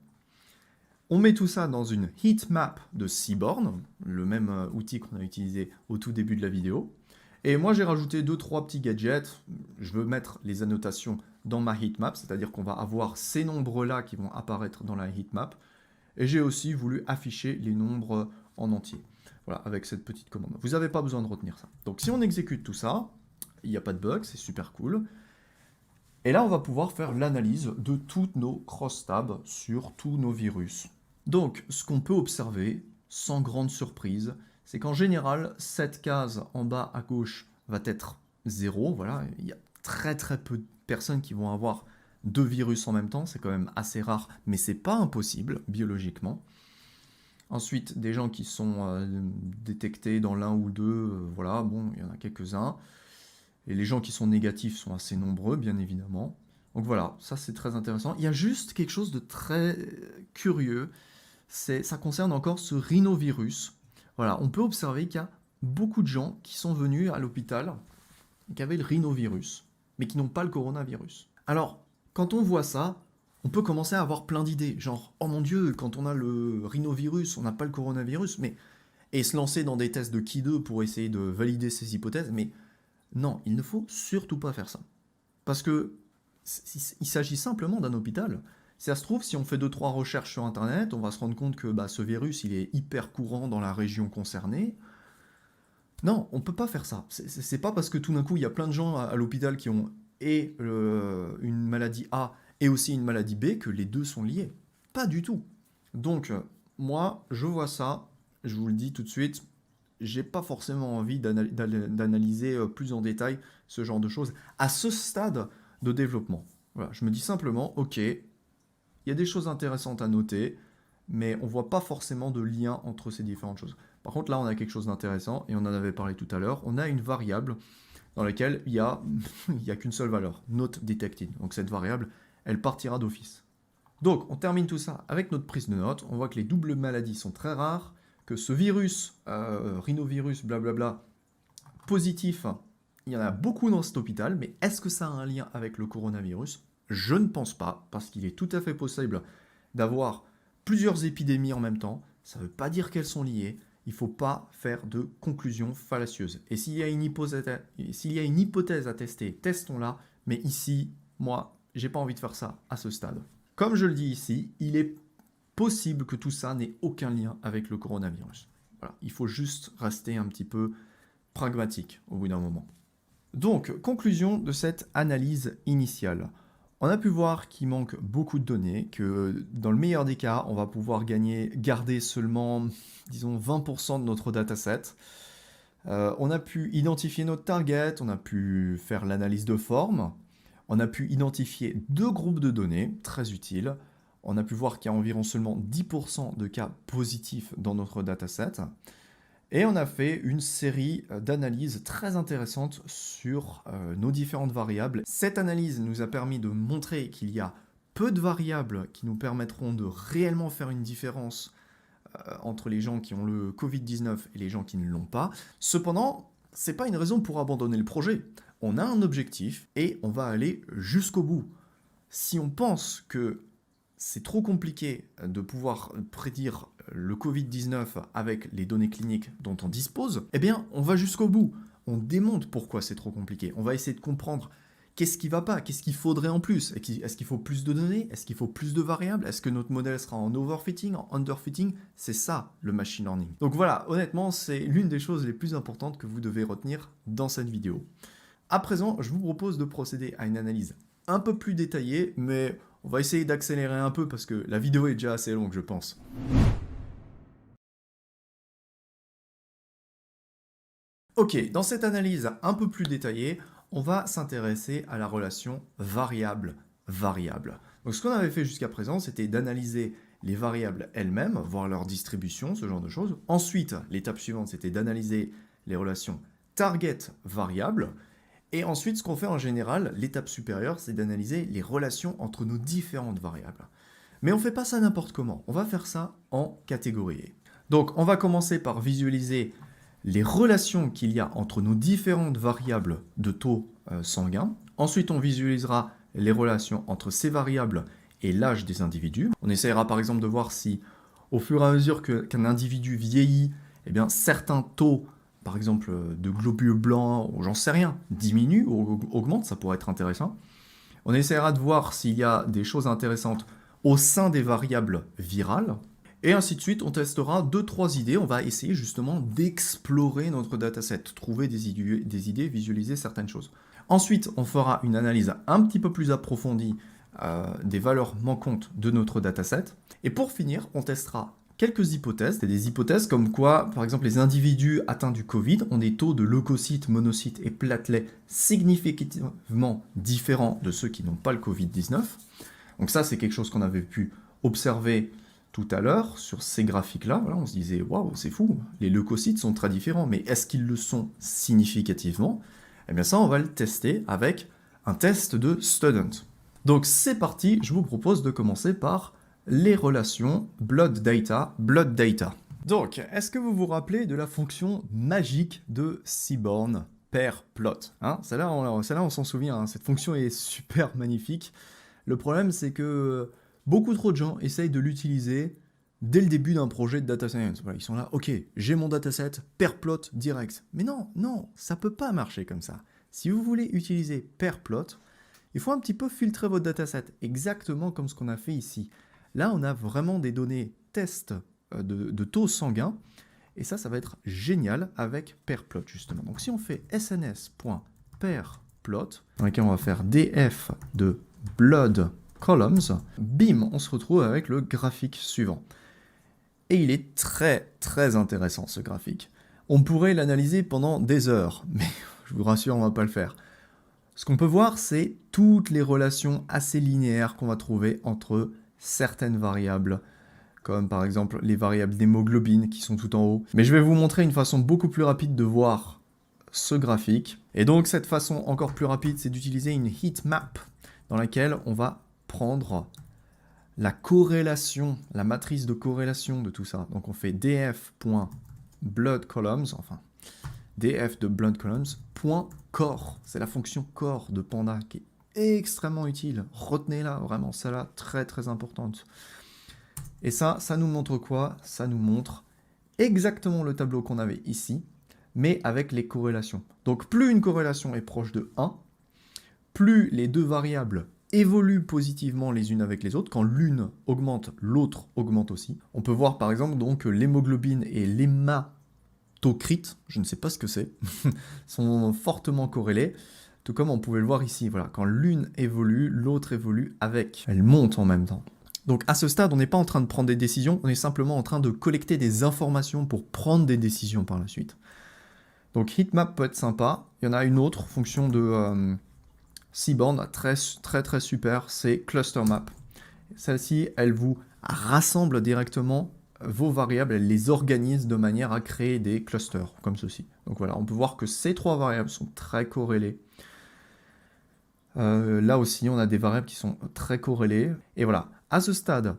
Speaker 1: On met tout ça dans une heatmap de Seaborn, le même outil qu'on a utilisé au tout début de la vidéo. Et moi, j'ai rajouté 2-3 petits gadgets. Je veux mettre les annotations dans ma heatmap, c'est-à-dire qu'on va avoir ces nombres-là qui vont apparaître dans la heatmap. Et j'ai aussi voulu afficher les nombres en entier. Voilà, avec cette petite commande. Vous n'avez pas besoin de retenir ça. Donc si on exécute tout ça, il n'y a pas de bug, c'est super cool. Et là, on va pouvoir faire l'analyse de toutes nos cross-tabs sur tous nos virus. Donc, ce qu'on peut observer, sans grande surprise, c'est qu'en général, cette case en bas à gauche va être 0. Voilà, il y a très peu de personnes qui vont avoir deux virus en même temps, c'est quand même assez rare, mais c'est pas impossible biologiquement. Ensuite, des gens qui sont détectés dans l'un ou deux, voilà, bon, il y en a quelques-uns. Et les gens qui sont négatifs sont assez nombreux, bien évidemment. Donc voilà, ça c'est très intéressant. Il y a juste quelque chose de très curieux, ça concerne encore ce rhinovirus. Voilà, on peut observer qu'il y a beaucoup de gens qui sont venus à l'hôpital, qui avaient le rhinovirus, mais qui n'ont pas le coronavirus. Alors, quand on voit ça, on peut commencer à avoir plein d'idées, genre, oh mon Dieu, quand on a le rhinovirus, on n'a pas le coronavirus, et se lancer dans des tests de Ki2 pour essayer de valider ces hypothèses, mais non, il ne faut surtout pas faire ça. Parce que il s'agit simplement d'un hôpital. Si ça se trouve, si on fait 2-3 recherches sur Internet, on va se rendre compte que ce virus, il est hyper courant dans la région concernée. Non, on peut pas faire ça. C'est pas parce que tout d'un coup, il y a plein de gens à l'hôpital qui ont une maladie A et aussi une maladie B que les deux sont liés. Pas du tout. Donc, moi, je vois ça, je vous le dis tout de suite, j'ai pas forcément envie d'analyser plus en détail ce genre de choses à ce stade de développement. Voilà, je me dis simplement, ok, il y a des choses intéressantes à noter, mais on voit pas forcément de lien entre ces différentes choses. Par contre, là, on a quelque chose d'intéressant, et on en avait parlé tout à l'heure. On a une variable dans laquelle il y a, il y a qu'une seule valeur, not detected. Donc cette variable, elle partira d'office. Donc, on termine tout ça avec notre prise de notes. On voit que les doubles maladies sont très rares, que ce virus, rhinovirus, blablabla, positif, il y en a beaucoup dans cet hôpital, mais est-ce que ça a un lien avec le coronavirus? Je ne pense pas, parce qu'il est tout à fait possible d'avoir plusieurs épidémies en même temps. Ça ne veut pas dire qu'elles sont liées. Il ne faut pas faire de conclusions fallacieuses. Et s'il y a une hypothèse à tester, testons-la. Mais ici, moi, j'ai pas envie de faire ça à ce stade. Comme je le dis ici, il est possible que tout ça n'ait aucun lien avec le coronavirus. Voilà, il faut juste rester un petit peu pragmatique au bout d'un moment. Donc, conclusion de cette analyse initiale. On a pu voir qu'il manque beaucoup de données, que dans le meilleur des cas, on va pouvoir garder seulement, disons, 20% de notre dataset. On a pu identifier notre target, on a pu faire l'analyse de forme, on a pu identifier deux groupes de données, très utiles. On a pu voir qu'il y a environ seulement 10% de cas positifs dans notre dataset. Et on a fait une série d'analyses très intéressantes sur nos différentes variables. Cette analyse nous a permis de montrer qu'il y a peu de variables qui nous permettront de réellement faire une différence entre les gens qui ont le Covid-19 et les gens qui ne l'ont pas. Cependant, ce n'est pas une raison pour abandonner le projet. On a un objectif et on va aller jusqu'au bout. Si on pense que c'est trop compliqué de pouvoir prédire le Covid-19 avec les données cliniques dont on dispose, eh bien, on va jusqu'au bout. On démontre pourquoi c'est trop compliqué. On va essayer de comprendre qu'est-ce qui ne va pas, qu'est-ce qu'il faudrait en plus. Est-ce qu'il faut plus de données? Est-ce qu'il faut plus de variables? Est-ce que notre modèle sera en overfitting, en underfitting? C'est ça, le machine learning. Donc voilà, honnêtement, c'est l'une des choses les plus importantes que vous devez retenir dans cette vidéo. À présent, je vous propose de procéder à une analyse un peu plus détaillée, mais on va essayer d'accélérer un peu parce que la vidéo est déjà assez longue, je pense. Ok, dans cette analyse un peu plus détaillée, on va s'intéresser à la relation variable-variable. Donc ce qu'on avait fait jusqu'à présent, c'était d'analyser les variables elles-mêmes, voir leur distribution, ce genre de choses. Ensuite, l'étape suivante, c'était d'analyser les relations target-variable. Et ensuite, ce qu'on fait en général, l'étape supérieure, c'est d'analyser les relations entre nos différentes variables. Mais on ne fait pas ça n'importe comment, on va faire ça en catégorie. Donc on va commencer par visualiser les relations qu'il y a entre nos différentes variables de taux sanguin. Ensuite, on visualisera les relations entre ces variables et l'âge des individus. On essaiera par exemple de voir si, au fur et à mesure qu'un individu vieillit, eh bien, certains taux, par exemple de globules blancs, ou j'en sais rien, diminuent ou augmentent, ça pourrait être intéressant. On essaiera de voir s'il y a des choses intéressantes au sein des variables virales. Et ainsi de suite, on testera 2-3 idées, on va essayer justement d'explorer notre dataset, trouver des idées, visualiser certaines choses. Ensuite, on fera une analyse un petit peu plus approfondie des valeurs manquantes de notre dataset. Et pour finir, on testera quelques hypothèses. C'est des hypothèses comme quoi, par exemple, les individus atteints du Covid ont des taux de leucocytes, monocytes et platelets significativement différents de ceux qui n'ont pas le Covid-19. Donc ça, c'est quelque chose qu'on avait pu observer tout à l'heure sur ces graphiques-là. Voilà, on se disait, waouh, c'est fou, les leucocytes sont très différents, mais est-ce qu'ils le sont significativement? Eh bien ça, on va le tester avec un test de Student. Donc c'est parti, je vous propose de commencer par les relations blood data. Donc, est-ce que vous vous rappelez de la fonction magique de Seaborn pair plot, hein? Celle-là, on s'en souvient, hein. Cette fonction est super magnifique. Le problème, c'est que beaucoup trop de gens essayent de l'utiliser dès le début d'un projet de data science. Voilà, ils sont là, ok, j'ai mon dataset, pair plot direct. Mais non, ça peut pas marcher comme ça. Si vous voulez utiliser pair plot, il faut un petit peu filtrer votre dataset, exactement comme ce qu'on a fait ici. Là, on a vraiment des données tests de taux sanguin, Et ça va être génial avec pairplot justement. Donc si on fait sns.pairplot, dans lequel on va faire df de blood columns, bim, on se retrouve avec le graphique suivant. Et il est très intéressant ce graphique. On pourrait l'analyser pendant des heures, mais je vous rassure, on va pas le faire. Ce qu'on peut voir, c'est toutes les relations assez linéaires qu'on va trouver entre certaines variables, comme par exemple les variables d'hémoglobine qui sont tout en haut. Mais je vais vous montrer une façon beaucoup plus rapide de voir ce graphique. Et donc cette façon encore plus rapide, c'est d'utiliser une heatmap dans laquelle on va prendre la corrélation, la matrice de corrélation de tout ça. Donc on fait df.bloodcolumns, enfin df de bloodcolumns.core. C'est la fonction core de Panda qui est extrêmement utile. Retenez-la, vraiment, celle-là, très importante. Et ça nous montre quoi? Ça nous montre exactement le tableau qu'on avait ici, mais avec les corrélations. Donc plus une corrélation est proche de 1, plus les deux variables évoluent positivement les unes avec les autres. Quand l'une augmente, l'autre augmente aussi. On peut voir par exemple donc que l'hémoglobine et l'hématocrite, je ne sais pas ce que c'est, sont fortement corrélés. Tout comme on pouvait le voir ici. Voilà, quand l'une évolue, l'autre évolue avec. Elle monte en même temps. Donc à ce stade, on n'est pas en train de prendre des décisions, on est simplement en train de collecter des informations pour prendre des décisions par la suite. Donc heatmap peut être sympa. Il y en a une autre fonction de Seaborn très super, c'est clustermap. Celle-ci, elle vous rassemble directement vos variables, elle les organise de manière à créer des clusters, comme ceci. Donc voilà, on peut voir que ces trois variables sont très corrélées. Là aussi, on a des variables qui sont très corrélées. Et voilà, à ce stade,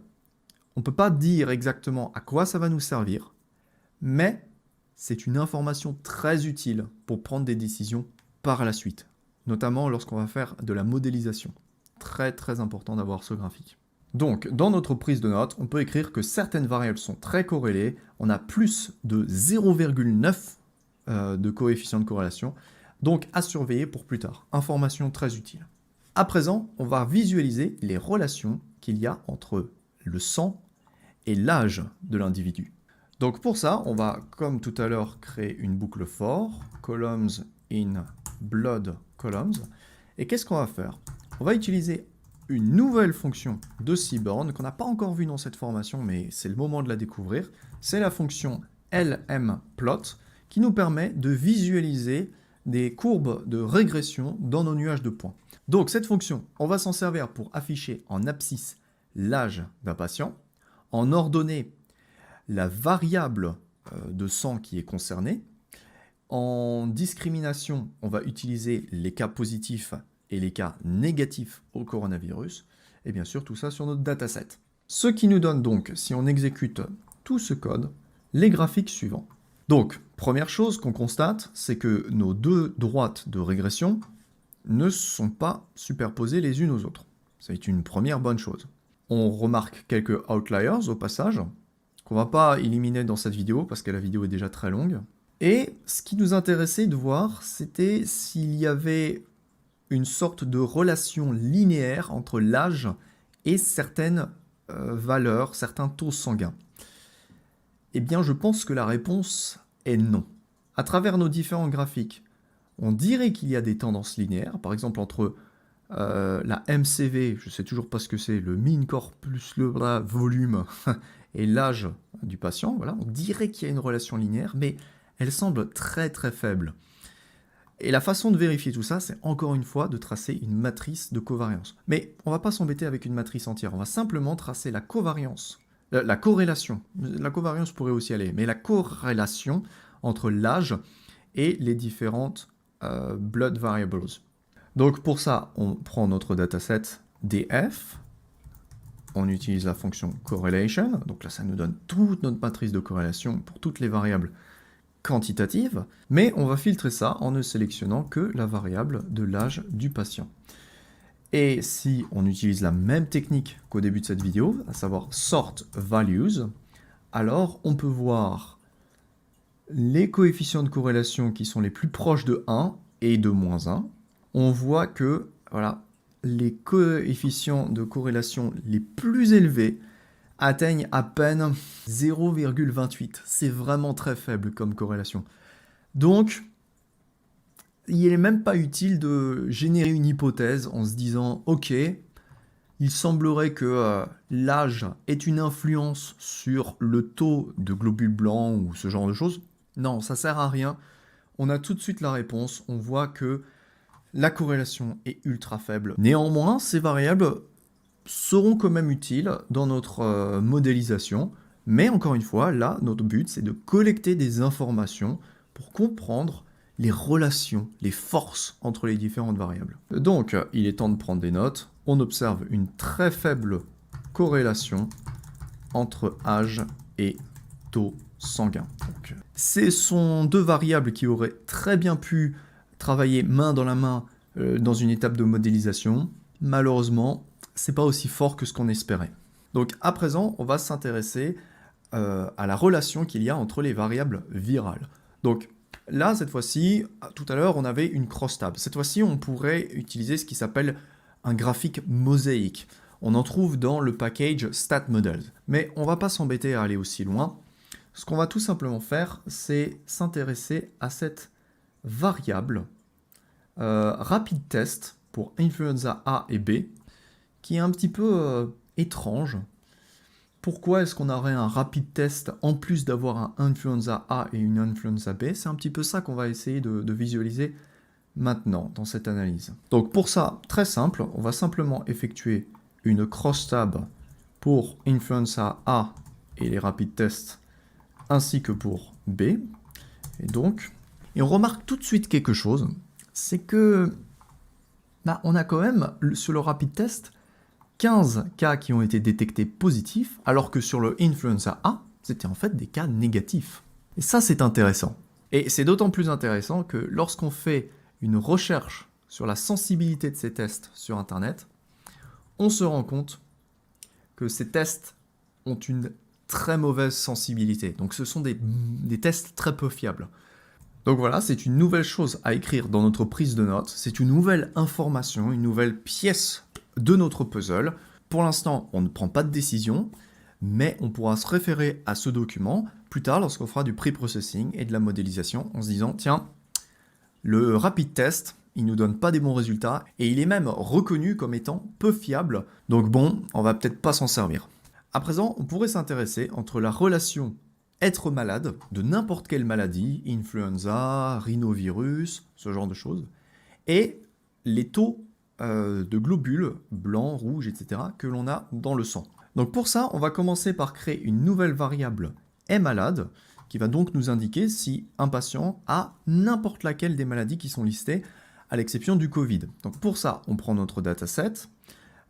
Speaker 1: on ne peut pas dire exactement à quoi ça va nous servir, mais c'est une information très utile pour prendre des décisions par la suite, notamment lorsqu'on va faire de la modélisation. Très important d'avoir ce graphique. Donc, dans notre prise de notes, on peut écrire que certaines variables sont très corrélées. On a plus de 0,9 de coefficient de corrélation. Donc, à surveiller pour plus tard. Information très utile. À présent, on va visualiser les relations qu'il y a entre le sang et l'âge de l'individu. Donc pour ça, on va, comme tout à l'heure, créer une boucle for, columns in blood columns. Et qu'est-ce qu'on va faire? On va utiliser une nouvelle fonction de Seaborn qu'on n'a pas encore vue dans cette formation, mais c'est le moment de la découvrir. C'est la fonction lmplot qui nous permet de visualiser des courbes de régression dans nos nuages de points. Donc cette fonction, on va s'en servir pour afficher en abscisse l'âge d'un patient, en ordonnée la variable de sang qui est concernée. En discrimination, on va utiliser les cas positifs et les cas négatifs au coronavirus. Et bien sûr, tout ça sur notre dataset. Ce qui nous donne donc, si on exécute tout ce code, les graphiques suivants. Donc, première chose qu'on constate, c'est que nos deux droites de régression ne sont pas superposées les unes aux autres. C'est une première bonne chose. On remarque quelques outliers au passage, qu'on ne va pas éliminer dans cette vidéo, parce que la vidéo est déjà très longue. Et ce qui nous intéressait de voir, c'était s'il y avait une sorte de relation linéaire entre l'âge et certaines valeurs, certains taux sanguins. Eh bien, je pense que la réponse est non. À travers nos différents graphiques, on dirait qu'il y a des tendances linéaires, par exemple entre la MCV, je ne sais toujours pas ce que c'est, le mean corps plus le volume, et l'âge du patient, voilà, on dirait qu'il y a une relation linéaire, mais elle semble très faible. Et la façon de vérifier tout ça, c'est encore une fois de tracer une matrice de covariance. Mais on ne va pas s'embêter avec une matrice entière, on va simplement tracer la covariance, la corrélation. La covariance pourrait aussi aller, mais la corrélation entre l'âge et les différentes blood variables. Donc pour ça, on prend notre dataset df, on utilise la fonction correlation, donc là ça nous donne toute notre matrice de corrélation pour toutes les variables quantitatives, mais on va filtrer ça en ne sélectionnant que la variable de l'âge du patient. Et si on utilise la même technique qu'au début de cette vidéo, à savoir sort values, alors on peut voir les coefficients de corrélation qui sont les plus proches de 1 et de moins 1. On voit que voilà, les coefficients de corrélation les plus élevés atteignent à peine 0,28. C'est vraiment très faible comme corrélation. Donc, il n'est même pas utile de générer une hypothèse en se disant « Ok, il semblerait que l'âge ait une influence sur le taux de globules blancs ou ce genre de choses. » Non, ça sert à rien. On a tout de suite la réponse. On voit que la corrélation est ultra faible. Néanmoins, ces variables seront quand même utiles dans notre modélisation. Mais encore une fois, là, notre but, c'est de collecter des informations pour comprendre les relations, les forces entre les différentes variables. Donc, il est temps de prendre des notes. On observe une très faible corrélation entre âge et taux sanguin. Ce sont deux variables qui auraient très bien pu travailler main dans la main dans une étape de modélisation. Malheureusement, c'est pas aussi fort que ce qu'on espérait. Donc à présent, on va s'intéresser à la relation qu'il y a entre les variables virales. Donc là, cette fois-ci, tout à l'heure, on avait une crosstab. Cette fois-ci, on pourrait utiliser ce qui s'appelle un graphique mosaïque. On en trouve dans le package StatModels. Mais on ne va pas s'embêter à aller aussi loin. Ce qu'on va tout simplement faire, c'est s'intéresser à cette variable rapid test pour influenza A et B, qui est un petit peu étrange. Pourquoi est-ce qu'on aurait un rapid test en plus d'avoir un influenza A et une influenza B? C'est un petit peu ça qu'on va essayer de visualiser maintenant dans cette analyse. Donc pour ça, très simple, on va simplement effectuer une crosstab pour influenza A et les rapid tests ainsi que pour B. Et on remarque tout de suite quelque chose, c'est que on a quand même sur le rapid test 15 cas qui ont été détectés positifs, alors que sur le influenza A, c'était en fait des cas négatifs. Et ça, c'est intéressant. Et c'est d'autant plus intéressant que lorsqu'on fait une recherche sur la sensibilité de ces tests sur Internet, on se rend compte que ces tests ont une très mauvaise sensibilité. Donc ce sont des tests très peu fiables. Donc voilà, c'est une nouvelle chose à écrire dans notre prise de notes, c'est une nouvelle information, une nouvelle pièce de notre puzzle. Pour l'instant, on ne prend pas de décision, mais on pourra se référer à ce document plus tard lorsqu'on fera du pre-processing et de la modélisation en se disant, tiens, le rapid test, il nous donne pas des bons résultats et il est même reconnu comme étant peu fiable, donc bon, on va peut-être pas s'en servir. À présent, on pourrait s'intéresser entre la relation être malade de n'importe quelle maladie, influenza, rhinovirus, ce genre de choses, et les taux de globules blancs, rouges, etc. que l'on a dans le sang. Donc pour ça, on va commencer par créer une nouvelle variable est malade, qui va donc nous indiquer si un patient a n'importe laquelle des maladies qui sont listées, à l'exception du Covid. Donc pour ça, on prend notre dataset,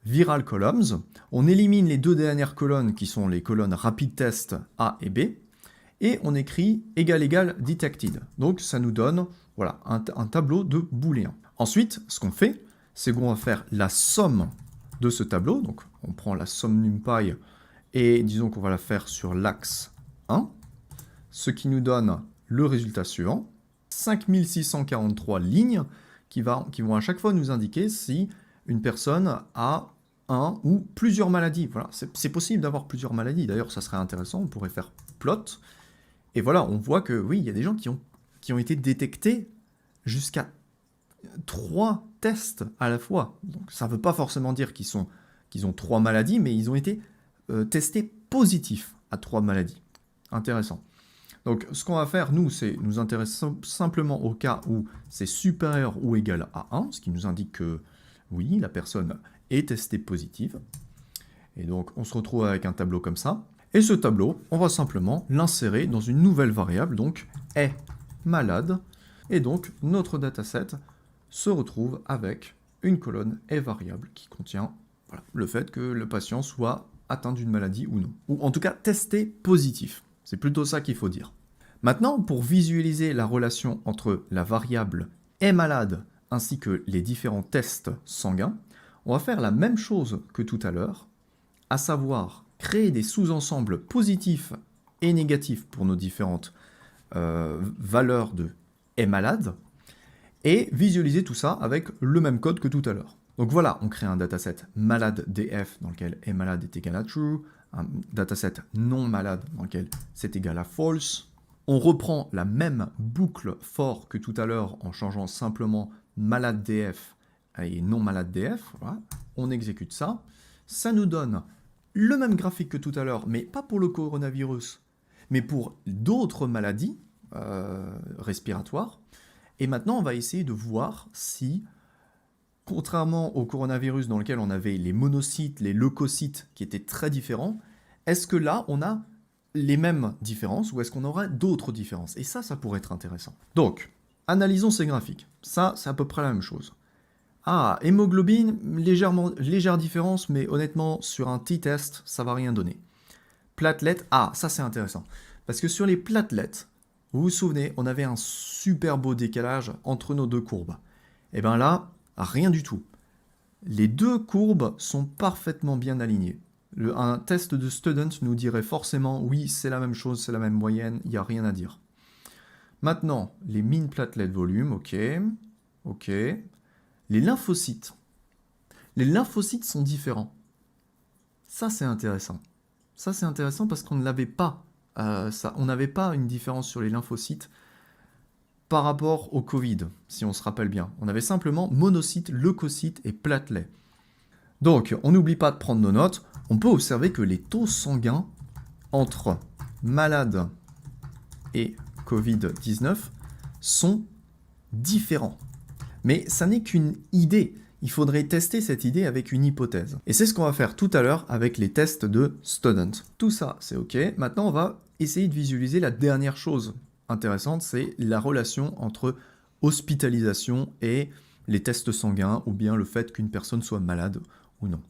Speaker 1: viral columns, on élimine les deux dernières colonnes qui sont les colonnes rapid test A et B, et on écrit égal detected. Donc ça nous donne voilà, un tableau de booléens. Ensuite, ce qu'on fait, c'est qu'on va faire la somme de ce tableau. Donc on prend la somme NumPy et disons qu'on va la faire sur l'axe 1, ce qui nous donne le résultat suivant, 5643 lignes qui vont à chaque fois nous indiquer si une personne a un ou plusieurs maladies. Voilà, c'est possible d'avoir plusieurs maladies. D'ailleurs, ça serait intéressant, on pourrait faire plot. Et voilà, on voit que oui, il y a des gens qui ont été détectés jusqu'à 3 tests à la fois. Donc ça ne veut pas forcément dire qu'ils ont 3 maladies, mais ils ont été testés positifs à 3 maladies. Intéressant. Donc ce qu'on va faire, nous, c'est nous intéresser simplement au cas où c'est supérieur ou égal à 1, ce qui nous indique que oui, la personne est testée positive. Et donc on se retrouve avec un tableau comme ça. Et ce tableau, on va simplement l'insérer dans une nouvelle variable, donc est malade. Et donc notre dataset se retrouve avec une colonne est variable qui contient le fait que le patient soit atteint d'une maladie ou non. Ou en tout cas testé positif. C'est plutôt ça qu'il faut dire. Maintenant, pour visualiser la relation entre la variable est malade ainsi que les différents tests sanguins, on va faire la même chose que tout à l'heure, à savoir créer des sous-ensembles positifs et négatifs pour nos différentes valeurs de est malade, et visualiser tout ça avec le même code que tout à l'heure. Donc voilà, on crée un dataset malade df dans lequel est malade est égal à true, un dataset non malade dans lequel c'est égal à false. On reprend la même boucle for que tout à l'heure en changeant simplement malade df et non malade df. Voilà. On exécute ça. Ça nous donne le même graphique que tout à l'heure, mais pas pour le coronavirus, mais pour d'autres maladies respiratoires. Et maintenant, on va essayer de voir si, contrairement au coronavirus dans lequel on avait les monocytes, les leucocytes qui étaient très différents, est-ce que là, on a les mêmes différences ou est-ce qu'on aura d'autres différences? Et ça pourrait être intéressant. Donc, analysons ces graphiques. Ça, c'est à peu près la même chose. Ah, hémoglobine, légère différence, mais honnêtement, sur un t-test, ça va rien donner. Platelets, ah, ça c'est intéressant. Parce que sur les platelets, vous vous souvenez, on avait un super beau décalage entre nos deux courbes. Et bien là, rien du tout. Les deux courbes sont parfaitement bien alignées. Un test de student nous dirait forcément, oui, c'est la même chose, c'est la même moyenne, il n'y a rien à dire. Maintenant, les mean platelet volume, ok. Les lymphocytes. Les lymphocytes sont différents. Ça, c'est intéressant. Ça, c'est intéressant parce qu'on ne l'avait pas. On n'avait pas une différence sur les lymphocytes par rapport au Covid, si on se rappelle bien. On avait simplement monocytes, leucocytes et platelets. Donc, on n'oublie pas de prendre nos notes. On peut observer que les taux sanguins entre malades et Covid-19 sont différents. Mais ça n'est qu'une idée. Il faudrait tester cette idée avec une hypothèse. Et c'est ce qu'on va faire tout à l'heure avec les tests de student. Tout ça, c'est OK. Maintenant, on va essayer de visualiser la dernière chose intéressante, c'est la relation entre hospitalisation et les tests sanguins, ou bien le fait qu'une personne soit malade ou non.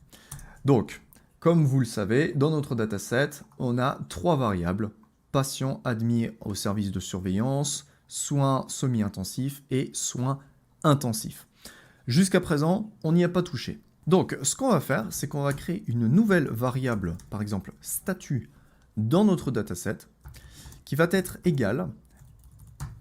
Speaker 1: Donc, comme vous le savez, dans notre dataset, on a 3 variables. Patient admis au service de surveillance, soins semi-intensifs et soins intensifs. Jusqu'à présent, on n'y a pas touché. Donc, ce qu'on va faire, c'est qu'on va créer une nouvelle variable, par exemple statut, dans notre dataset, qui va être égale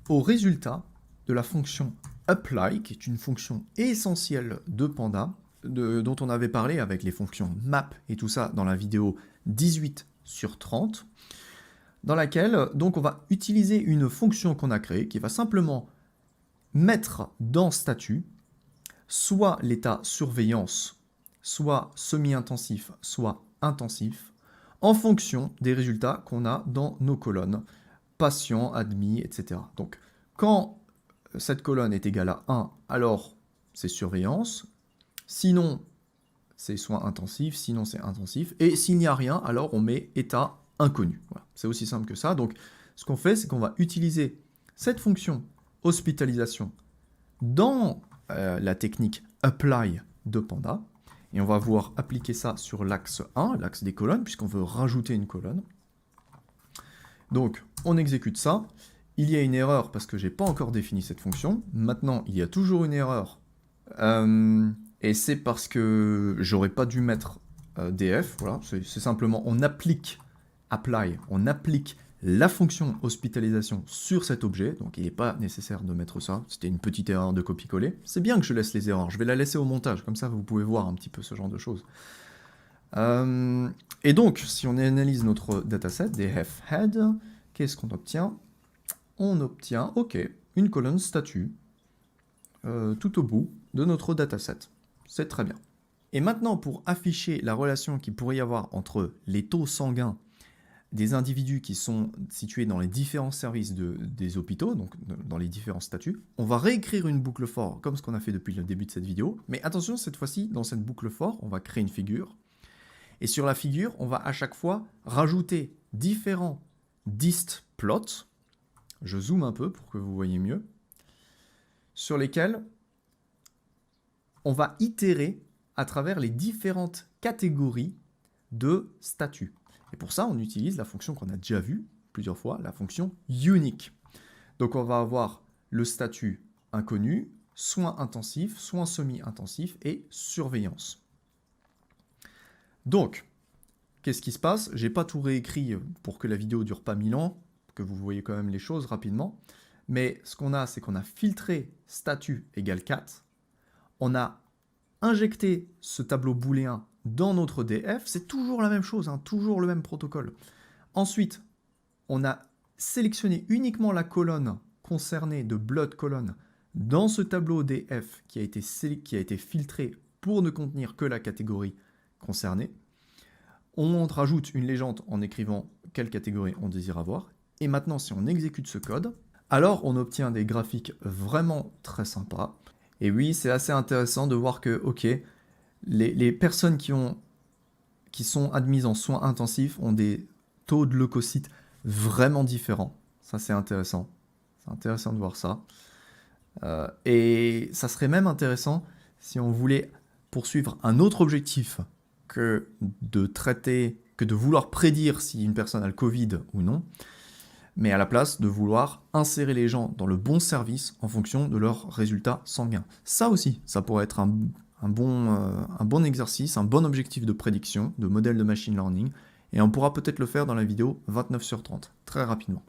Speaker 1: au résultat de la fonction apply, qui est une fonction essentielle de Panda, dont on avait parlé avec les fonctions map et tout ça dans la vidéo 18/30, dans laquelle donc on va utiliser une fonction qu'on a créée, qui va simplement mettre dans statut soit l'état surveillance, soit semi-intensif, soit intensif, en fonction des résultats qu'on a dans nos colonnes, patient, admis, etc. Donc, quand cette colonne est égale à 1, alors c'est surveillance, sinon c'est soins intensifs, sinon c'est intensif, et s'il n'y a rien, alors on met état inconnu. Voilà. C'est aussi simple que ça. Donc, ce qu'on fait, c'est qu'on va utiliser cette fonction hospitalisation dans la technique apply de Panda, et on va voir appliquer ça sur l'axe 1, l'axe des colonnes, puisqu'on veut rajouter une colonne. Donc, on exécute ça. Il y a une erreur parce que je n'ai pas encore défini cette fonction. Maintenant, il y a toujours une erreur, et c'est parce que j'aurais pas dû mettre df. Voilà, c'est simplement on applique apply, on applique la fonction hospitalisation sur cet objet, donc il n'est pas nécessaire de mettre ça, c'était une petite erreur de copier-coller. C'est bien que je laisse les erreurs, je vais la laisser au montage, comme ça vous pouvez voir un petit peu ce genre de choses. Et donc, si on analyse notre dataset, df head, qu'est-ce qu'on obtient? On obtient, ok, une colonne statut, tout au bout de notre dataset. C'est très bien. Et maintenant, pour afficher la relation qu'il pourrait y avoir entre les taux sanguins des individus qui sont situés dans les différents services des hôpitaux, donc dans les différents statuts, on va réécrire une boucle for comme ce qu'on a fait depuis le début de cette vidéo. Mais attention, cette fois-ci, dans cette boucle for, on va créer une figure. Et sur la figure, on va à chaque fois rajouter différents dist plots. Je zoome un peu pour que vous voyez mieux. Sur lesquels on va itérer à travers les différentes catégories de statuts. Et pour ça, on utilise la fonction qu'on a déjà vue plusieurs fois, la fonction unique. Donc on va avoir le statut inconnu, soins intensifs, soins semi-intensifs et surveillance. Donc, qu'est-ce qui se passe? J'ai pas tout réécrit pour que la vidéo dure pas 1000 ans, que vous voyez quand même les choses rapidement. Mais ce qu'on a, c'est qu'on a filtré statut égale 4. On a injecter ce tableau booléen dans notre DF, c'est toujours la même chose, hein, toujours le même protocole. Ensuite, on a sélectionné uniquement la colonne concernée de blood colonne dans ce tableau DF qui a été filtré pour ne contenir que la catégorie concernée. On rajoute une légende en écrivant quelle catégorie on désire avoir. Et maintenant, si on exécute ce code, alors on obtient des graphiques vraiment très sympas. Et oui, c'est assez intéressant de voir que, ok, les personnes qui sont admises en soins intensifs ont des taux de leucocytes vraiment différents. Ça, c'est intéressant. C'est intéressant de voir ça. Et ça serait même intéressant si on voulait poursuivre un autre objectif que de vouloir prédire si une personne a le Covid ou non, mais à la place de vouloir insérer les gens dans le bon service en fonction de leurs résultats sanguins. Ça aussi, ça pourrait être un bon exercice, un bon objectif de prédiction, de modèle de machine learning, et on pourra peut-être le faire dans la vidéo 29/30, très rapidement.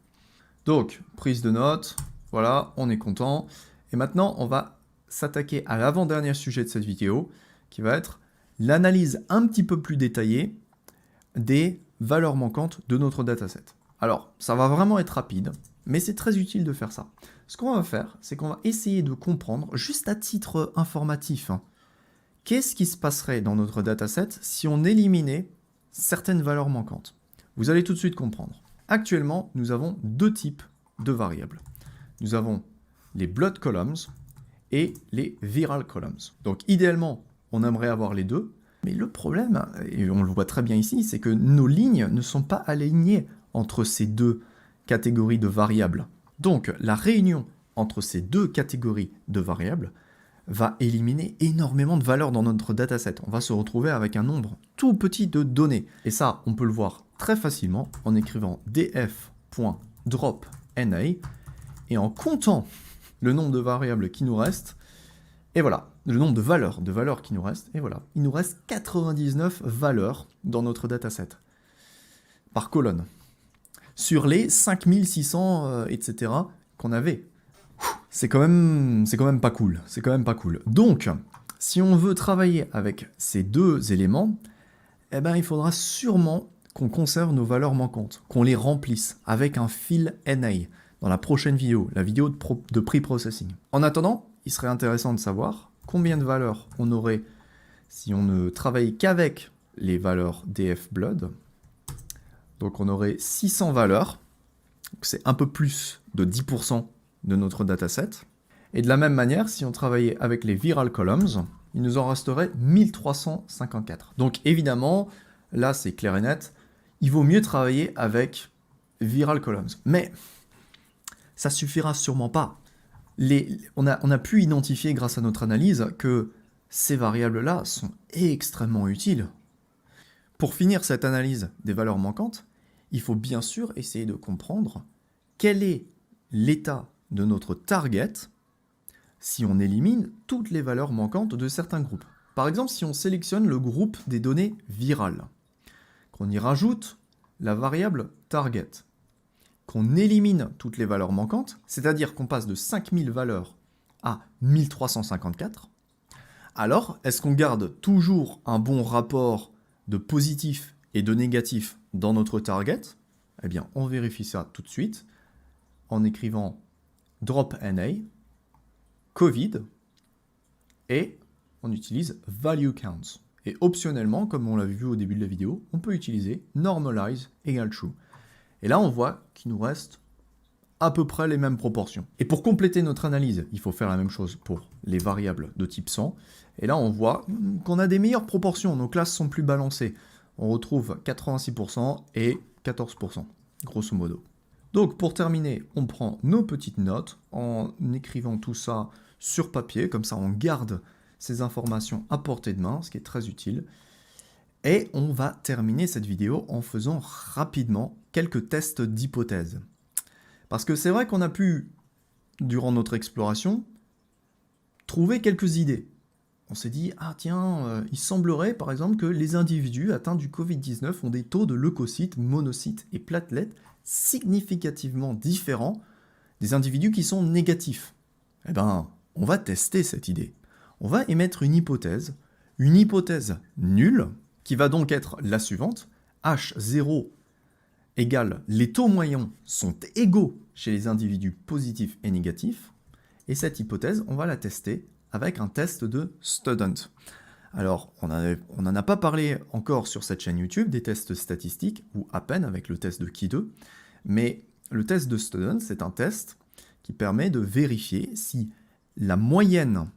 Speaker 1: Donc, prise de notes, voilà, on est content. Et maintenant, on va s'attaquer à l'avant-dernier sujet de cette vidéo, qui va être l'analyse un petit peu plus détaillée des valeurs manquantes de notre dataset. Alors, ça va vraiment être rapide, mais c'est très utile de faire ça. Ce qu'on va faire, c'est qu'on va essayer de comprendre, juste à titre informatif, hein, qu'est-ce qui se passerait dans notre dataset si on éliminait certaines valeurs manquantes. Vous allez tout de suite comprendre. Actuellement, nous avons deux types de variables. Nous avons les blood columns et les viral columns. Donc idéalement, on aimerait avoir les deux, mais le problème, et on le voit très bien ici, c'est que nos lignes ne sont pas alignées entre ces deux catégories de variables. Donc la réunion entre ces deux catégories de variables va éliminer énormément de valeurs dans notre dataset. On va se retrouver avec un nombre tout petit de données. Et ça, on peut le voir très facilement en écrivant df.dropNA et en comptant le nombre de variables qui nous restent. Et voilà, le nombre de valeurs qui nous restent. Et voilà, il nous reste 99 valeurs dans notre dataset par colonne. Sur les 5600, etc. qu'on avait. C'est quand même pas cool. C'est quand même pas cool. Donc, si on veut travailler avec ces deux éléments, eh ben, il faudra sûrement qu'on conserve nos valeurs manquantes, qu'on les remplisse avec un fil NA dans la prochaine vidéo, la vidéo de pre-processing. En attendant, il serait intéressant de savoir combien de valeurs on aurait si on ne travaillait qu'avec les valeurs DF Blood. Donc on aurait 600 valeurs, c'est un peu plus de 10% de notre dataset. Et de la même manière, si on travaillait avec les viral columns, il nous en resterait 1354. Donc évidemment, là c'est clair et net, il vaut mieux travailler avec viral columns. Mais ça suffira sûrement pas. On a pu identifier grâce à notre analyse que ces variables-là sont extrêmement utiles. Pour finir cette analyse des valeurs manquantes, il faut bien sûr essayer de comprendre quel est l'état de notre target si on élimine toutes les valeurs manquantes de certains groupes. Par exemple, si on sélectionne le groupe des données virales, qu'on y rajoute la variable target, qu'on élimine toutes les valeurs manquantes, c'est-à-dire qu'on passe de 5000 valeurs à 1354, alors est-ce qu'on garde toujours un bon rapport de positif et de négatif dans notre target? Eh bien, on vérifie ça tout de suite en écrivant dropNA, COVID, et on utilise value counts. Et optionnellement, comme on l'a vu au début de la vidéo, on peut utiliser normalize égale true. Et là, on voit qu'il nous reste à peu près les mêmes proportions. Et pour compléter notre analyse, il faut faire la même chose pour les variables de type 100. Et là, on voit qu'on a des meilleures proportions, nos classes sont plus balancées. On retrouve 86% et 14%, grosso modo. Donc pour terminer, on prend nos petites notes en écrivant tout ça sur papier, comme ça on garde ces informations à portée de main, ce qui est très utile. Et on va terminer cette vidéo en faisant rapidement quelques tests d'hypothèse. Parce que c'est vrai qu'on a pu, durant notre exploration, trouver quelques idées. On s'est dit, ah tiens, il semblerait par exemple que les individus atteints du Covid-19 ont des taux de leucocytes, monocytes et platelets significativement différents des individus qui sont négatifs. Eh ben, on va tester cette idée. On va émettre une hypothèse une hypothèse nulle, qui va donc être la suivante. H0 égale les taux moyens sont égaux chez les individus positifs et négatifs. Et cette hypothèse, on va la tester avec un test de Student. Alors, on n'en a pas parlé encore sur cette chaîne YouTube, des tests statistiques, ou à peine avec le test de Ki2, mais le test de Student, c'est un test qui permet de vérifier si la moyenne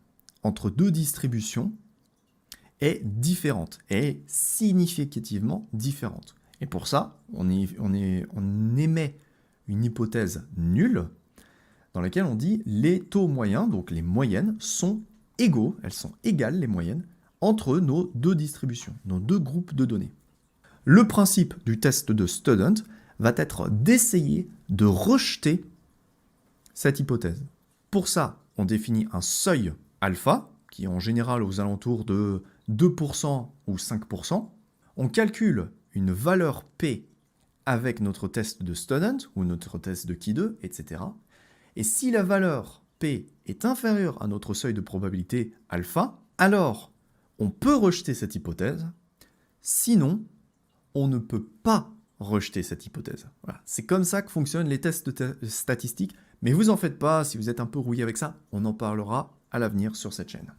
Speaker 1: entre deux distributions est différente, est significativement différente. Et pour ça, on émet une hypothèse nulle dans laquelle on dit les taux moyens, donc les moyennes, sont égaux, elles sont égales les moyennes, entre nos deux distributions, nos deux groupes de données. Le principe du test de Student va être d'essayer de rejeter cette hypothèse. Pour ça, on définit un seuil alpha, qui est en général aux alentours de 2% ou 5%. On calcule une valeur P avec notre test de Student, ou notre test de Ki2, etc. Et si la valeur P est inférieure à notre seuil de probabilité alpha, alors on peut rejeter cette hypothèse, sinon on ne peut pas rejeter cette hypothèse. Voilà. C'est comme ça que fonctionnent les tests statistiques, mais vous en faites pas, si vous êtes un peu rouillé avec ça, on en parlera à l'avenir sur cette chaîne.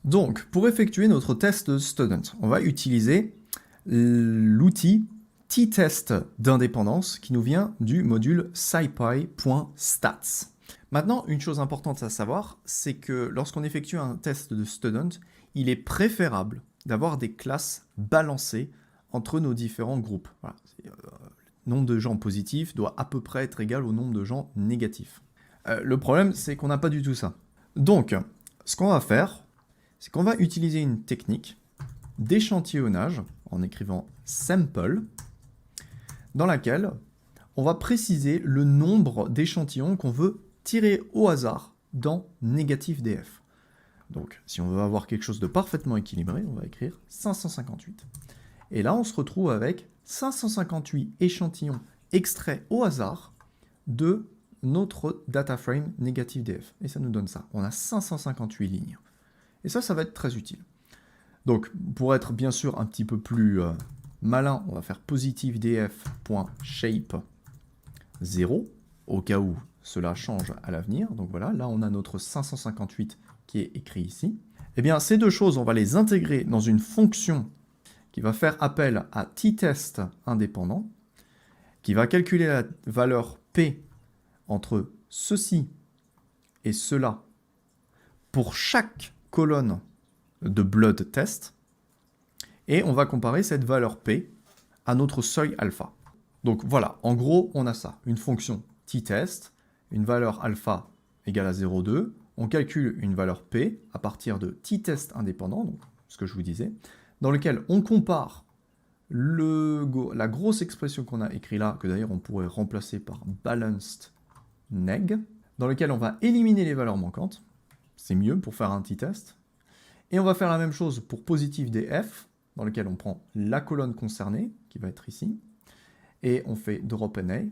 Speaker 1: Donc, pour effectuer notre test de Student, on va utiliser l'outil t-test d'indépendance qui nous vient du module scipy.stats. Maintenant, une chose importante à savoir, c'est que lorsqu'on effectue un test de Student, il est préférable d'avoir des classes balancées entre nos différents groupes. Voilà. Le nombre de gens positifs doit à peu près être égal au nombre de gens négatifs. Le problème, c'est qu'on n'a pas du tout ça. Donc, ce qu'on va faire, c'est qu'on va utiliser une technique d'échantillonnage en écrivant sample, dans laquelle on va préciser le nombre d'échantillons qu'on veut tirer au hasard dans négatif df. Donc, si on veut avoir quelque chose de parfaitement équilibré, on va écrire 558. Et là, on se retrouve avec 558 échantillons extraits au hasard de notre data frame négatif df. Et ça nous donne ça. On a 558 lignes. Et ça va être très utile. Donc, pour être bien sûr un petit peu plus malin, on va faire positive.df.shape 0, au cas où cela change à l'avenir. Donc voilà, là on a notre 558 qui est écrit ici. Eh bien, ces deux choses, on va les intégrer dans une fonction qui va faire appel à t-test indépendant, qui va calculer la valeur P entre ceci et cela pour chaque colonne de blood test, et on va comparer cette valeur P à notre seuil alpha. Donc voilà, en gros, on a ça, une fonction t-test, une valeur alpha égale à 0,2, on calcule une valeur P à partir de t-test indépendant, donc ce que je vous disais, dans lequel on compare la grosse expression qu'on a écrite là, que d'ailleurs on pourrait remplacer par balanced neg, dans lequel on va éliminer les valeurs manquantes, c'est mieux pour faire un t-test, et on va faire la même chose pour positive df, dans lequel on prend la colonne concernée, qui va être ici, et on fait drop NA.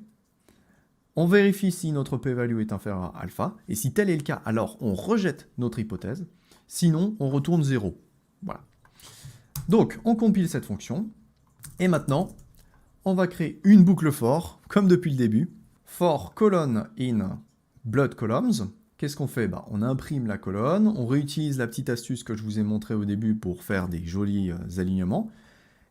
Speaker 1: On vérifie si notre p-value est inférieure à alpha, et si tel est le cas, alors on rejette notre hypothèse, sinon on retourne 0. Voilà. Donc, on compile cette fonction, et maintenant, on va créer une boucle for, comme depuis le début, for colon in blood columns. Qu'est-ce qu'on fait? On imprime la colonne, on réutilise la petite astuce que je vous ai montrée au début pour faire des jolis alignements,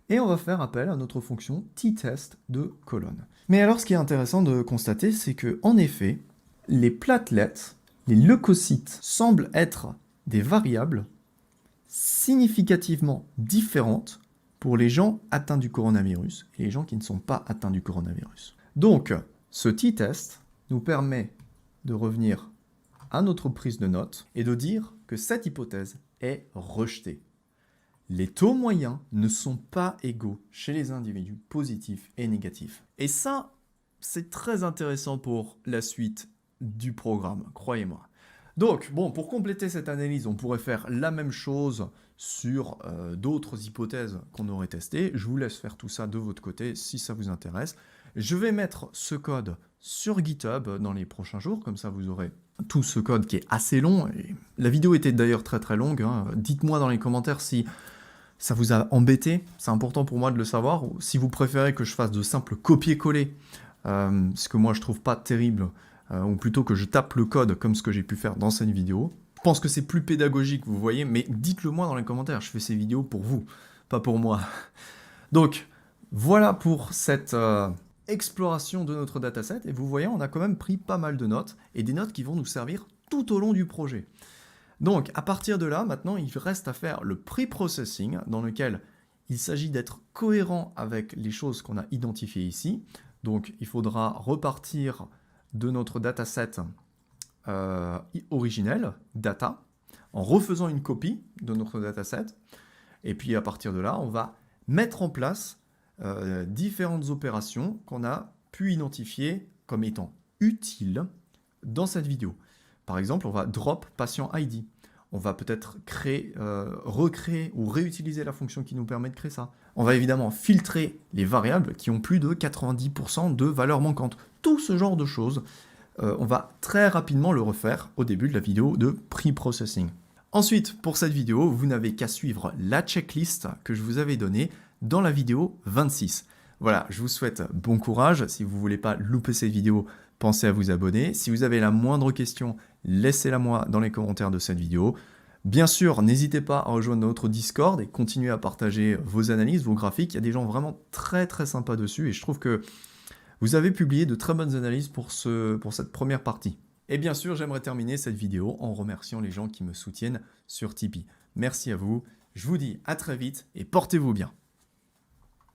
Speaker 1: et on va faire appel à notre fonction t-test de colonne. Mais alors, ce qui est intéressant de constater, c'est que, en effet, les platelets, les leucocytes, semblent être des variables significativement différentes pour les gens atteints du coronavirus et les gens qui ne sont pas atteints du coronavirus. Donc, ce t-test nous permet de revenir à notre prise de notes et de dire que cette hypothèse est rejetée. Les taux moyens ne sont pas égaux chez les individus positifs et négatifs. Et ça, c'est très intéressant pour la suite du programme, croyez-moi. Donc, bon, pour compléter cette analyse, on pourrait faire la même chose sur d'autres hypothèses qu'on aurait testées. Je vous laisse faire tout ça de votre côté si ça vous intéresse. Je vais mettre ce code sur GitHub dans les prochains jours, comme ça vous aurez tout ce code qui est assez long. Et la vidéo était d'ailleurs très très longue, hein. Dites-moi dans les commentaires si ça vous a embêté, c'est important pour moi de le savoir. Si vous préférez que je fasse de simples copier-coller, ce que moi je trouve pas terrible, ou plutôt que je tape le code comme ce que j'ai pu faire dans cette vidéo, je pense que c'est plus pédagogique, vous voyez, mais dites-le moi dans les commentaires, je fais ces vidéos pour vous, pas pour moi. Donc, voilà pour cette exploration de notre dataset, et vous voyez, on a quand même pris pas mal de notes, et des notes qui vont nous servir tout au long du projet. Donc, à partir de là, maintenant, il reste à faire le pre-processing, dans lequel il s'agit d'être cohérent avec les choses qu'on a identifiées ici. Donc, il faudra repartir de notre dataset originel, data, en refaisant une copie de notre dataset. Et puis, à partir de là, on va mettre en place différentes opérations qu'on a pu identifier comme étant utiles dans cette vidéo. Par exemple, on va drop patient ID. On va peut-être créer, recréer ou réutiliser la fonction qui nous permet de créer ça. On va évidemment filtrer les variables qui ont plus de 90% de valeurs manquantes. Tout ce genre de choses, on va très rapidement le refaire au début de la vidéo de pre-processing. Ensuite, pour cette vidéo, vous n'avez qu'à suivre la checklist que je vous avais donnée dans la vidéo 26. Voilà, je vous souhaite bon courage. Si vous ne voulez pas louper cette vidéo, pensez à vous abonner. Si vous avez la moindre question, laissez-la moi dans les commentaires de cette vidéo. Bien sûr, n'hésitez pas à rejoindre notre Discord et continuer à partager vos analyses, vos graphiques. Il y a des gens vraiment très très sympas dessus et je trouve que vous avez publié de très bonnes analyses pour cette première partie. Et bien sûr, j'aimerais terminer cette vidéo en remerciant les gens qui me soutiennent sur Tipeee. Merci à vous, je vous dis à très vite et portez-vous bien.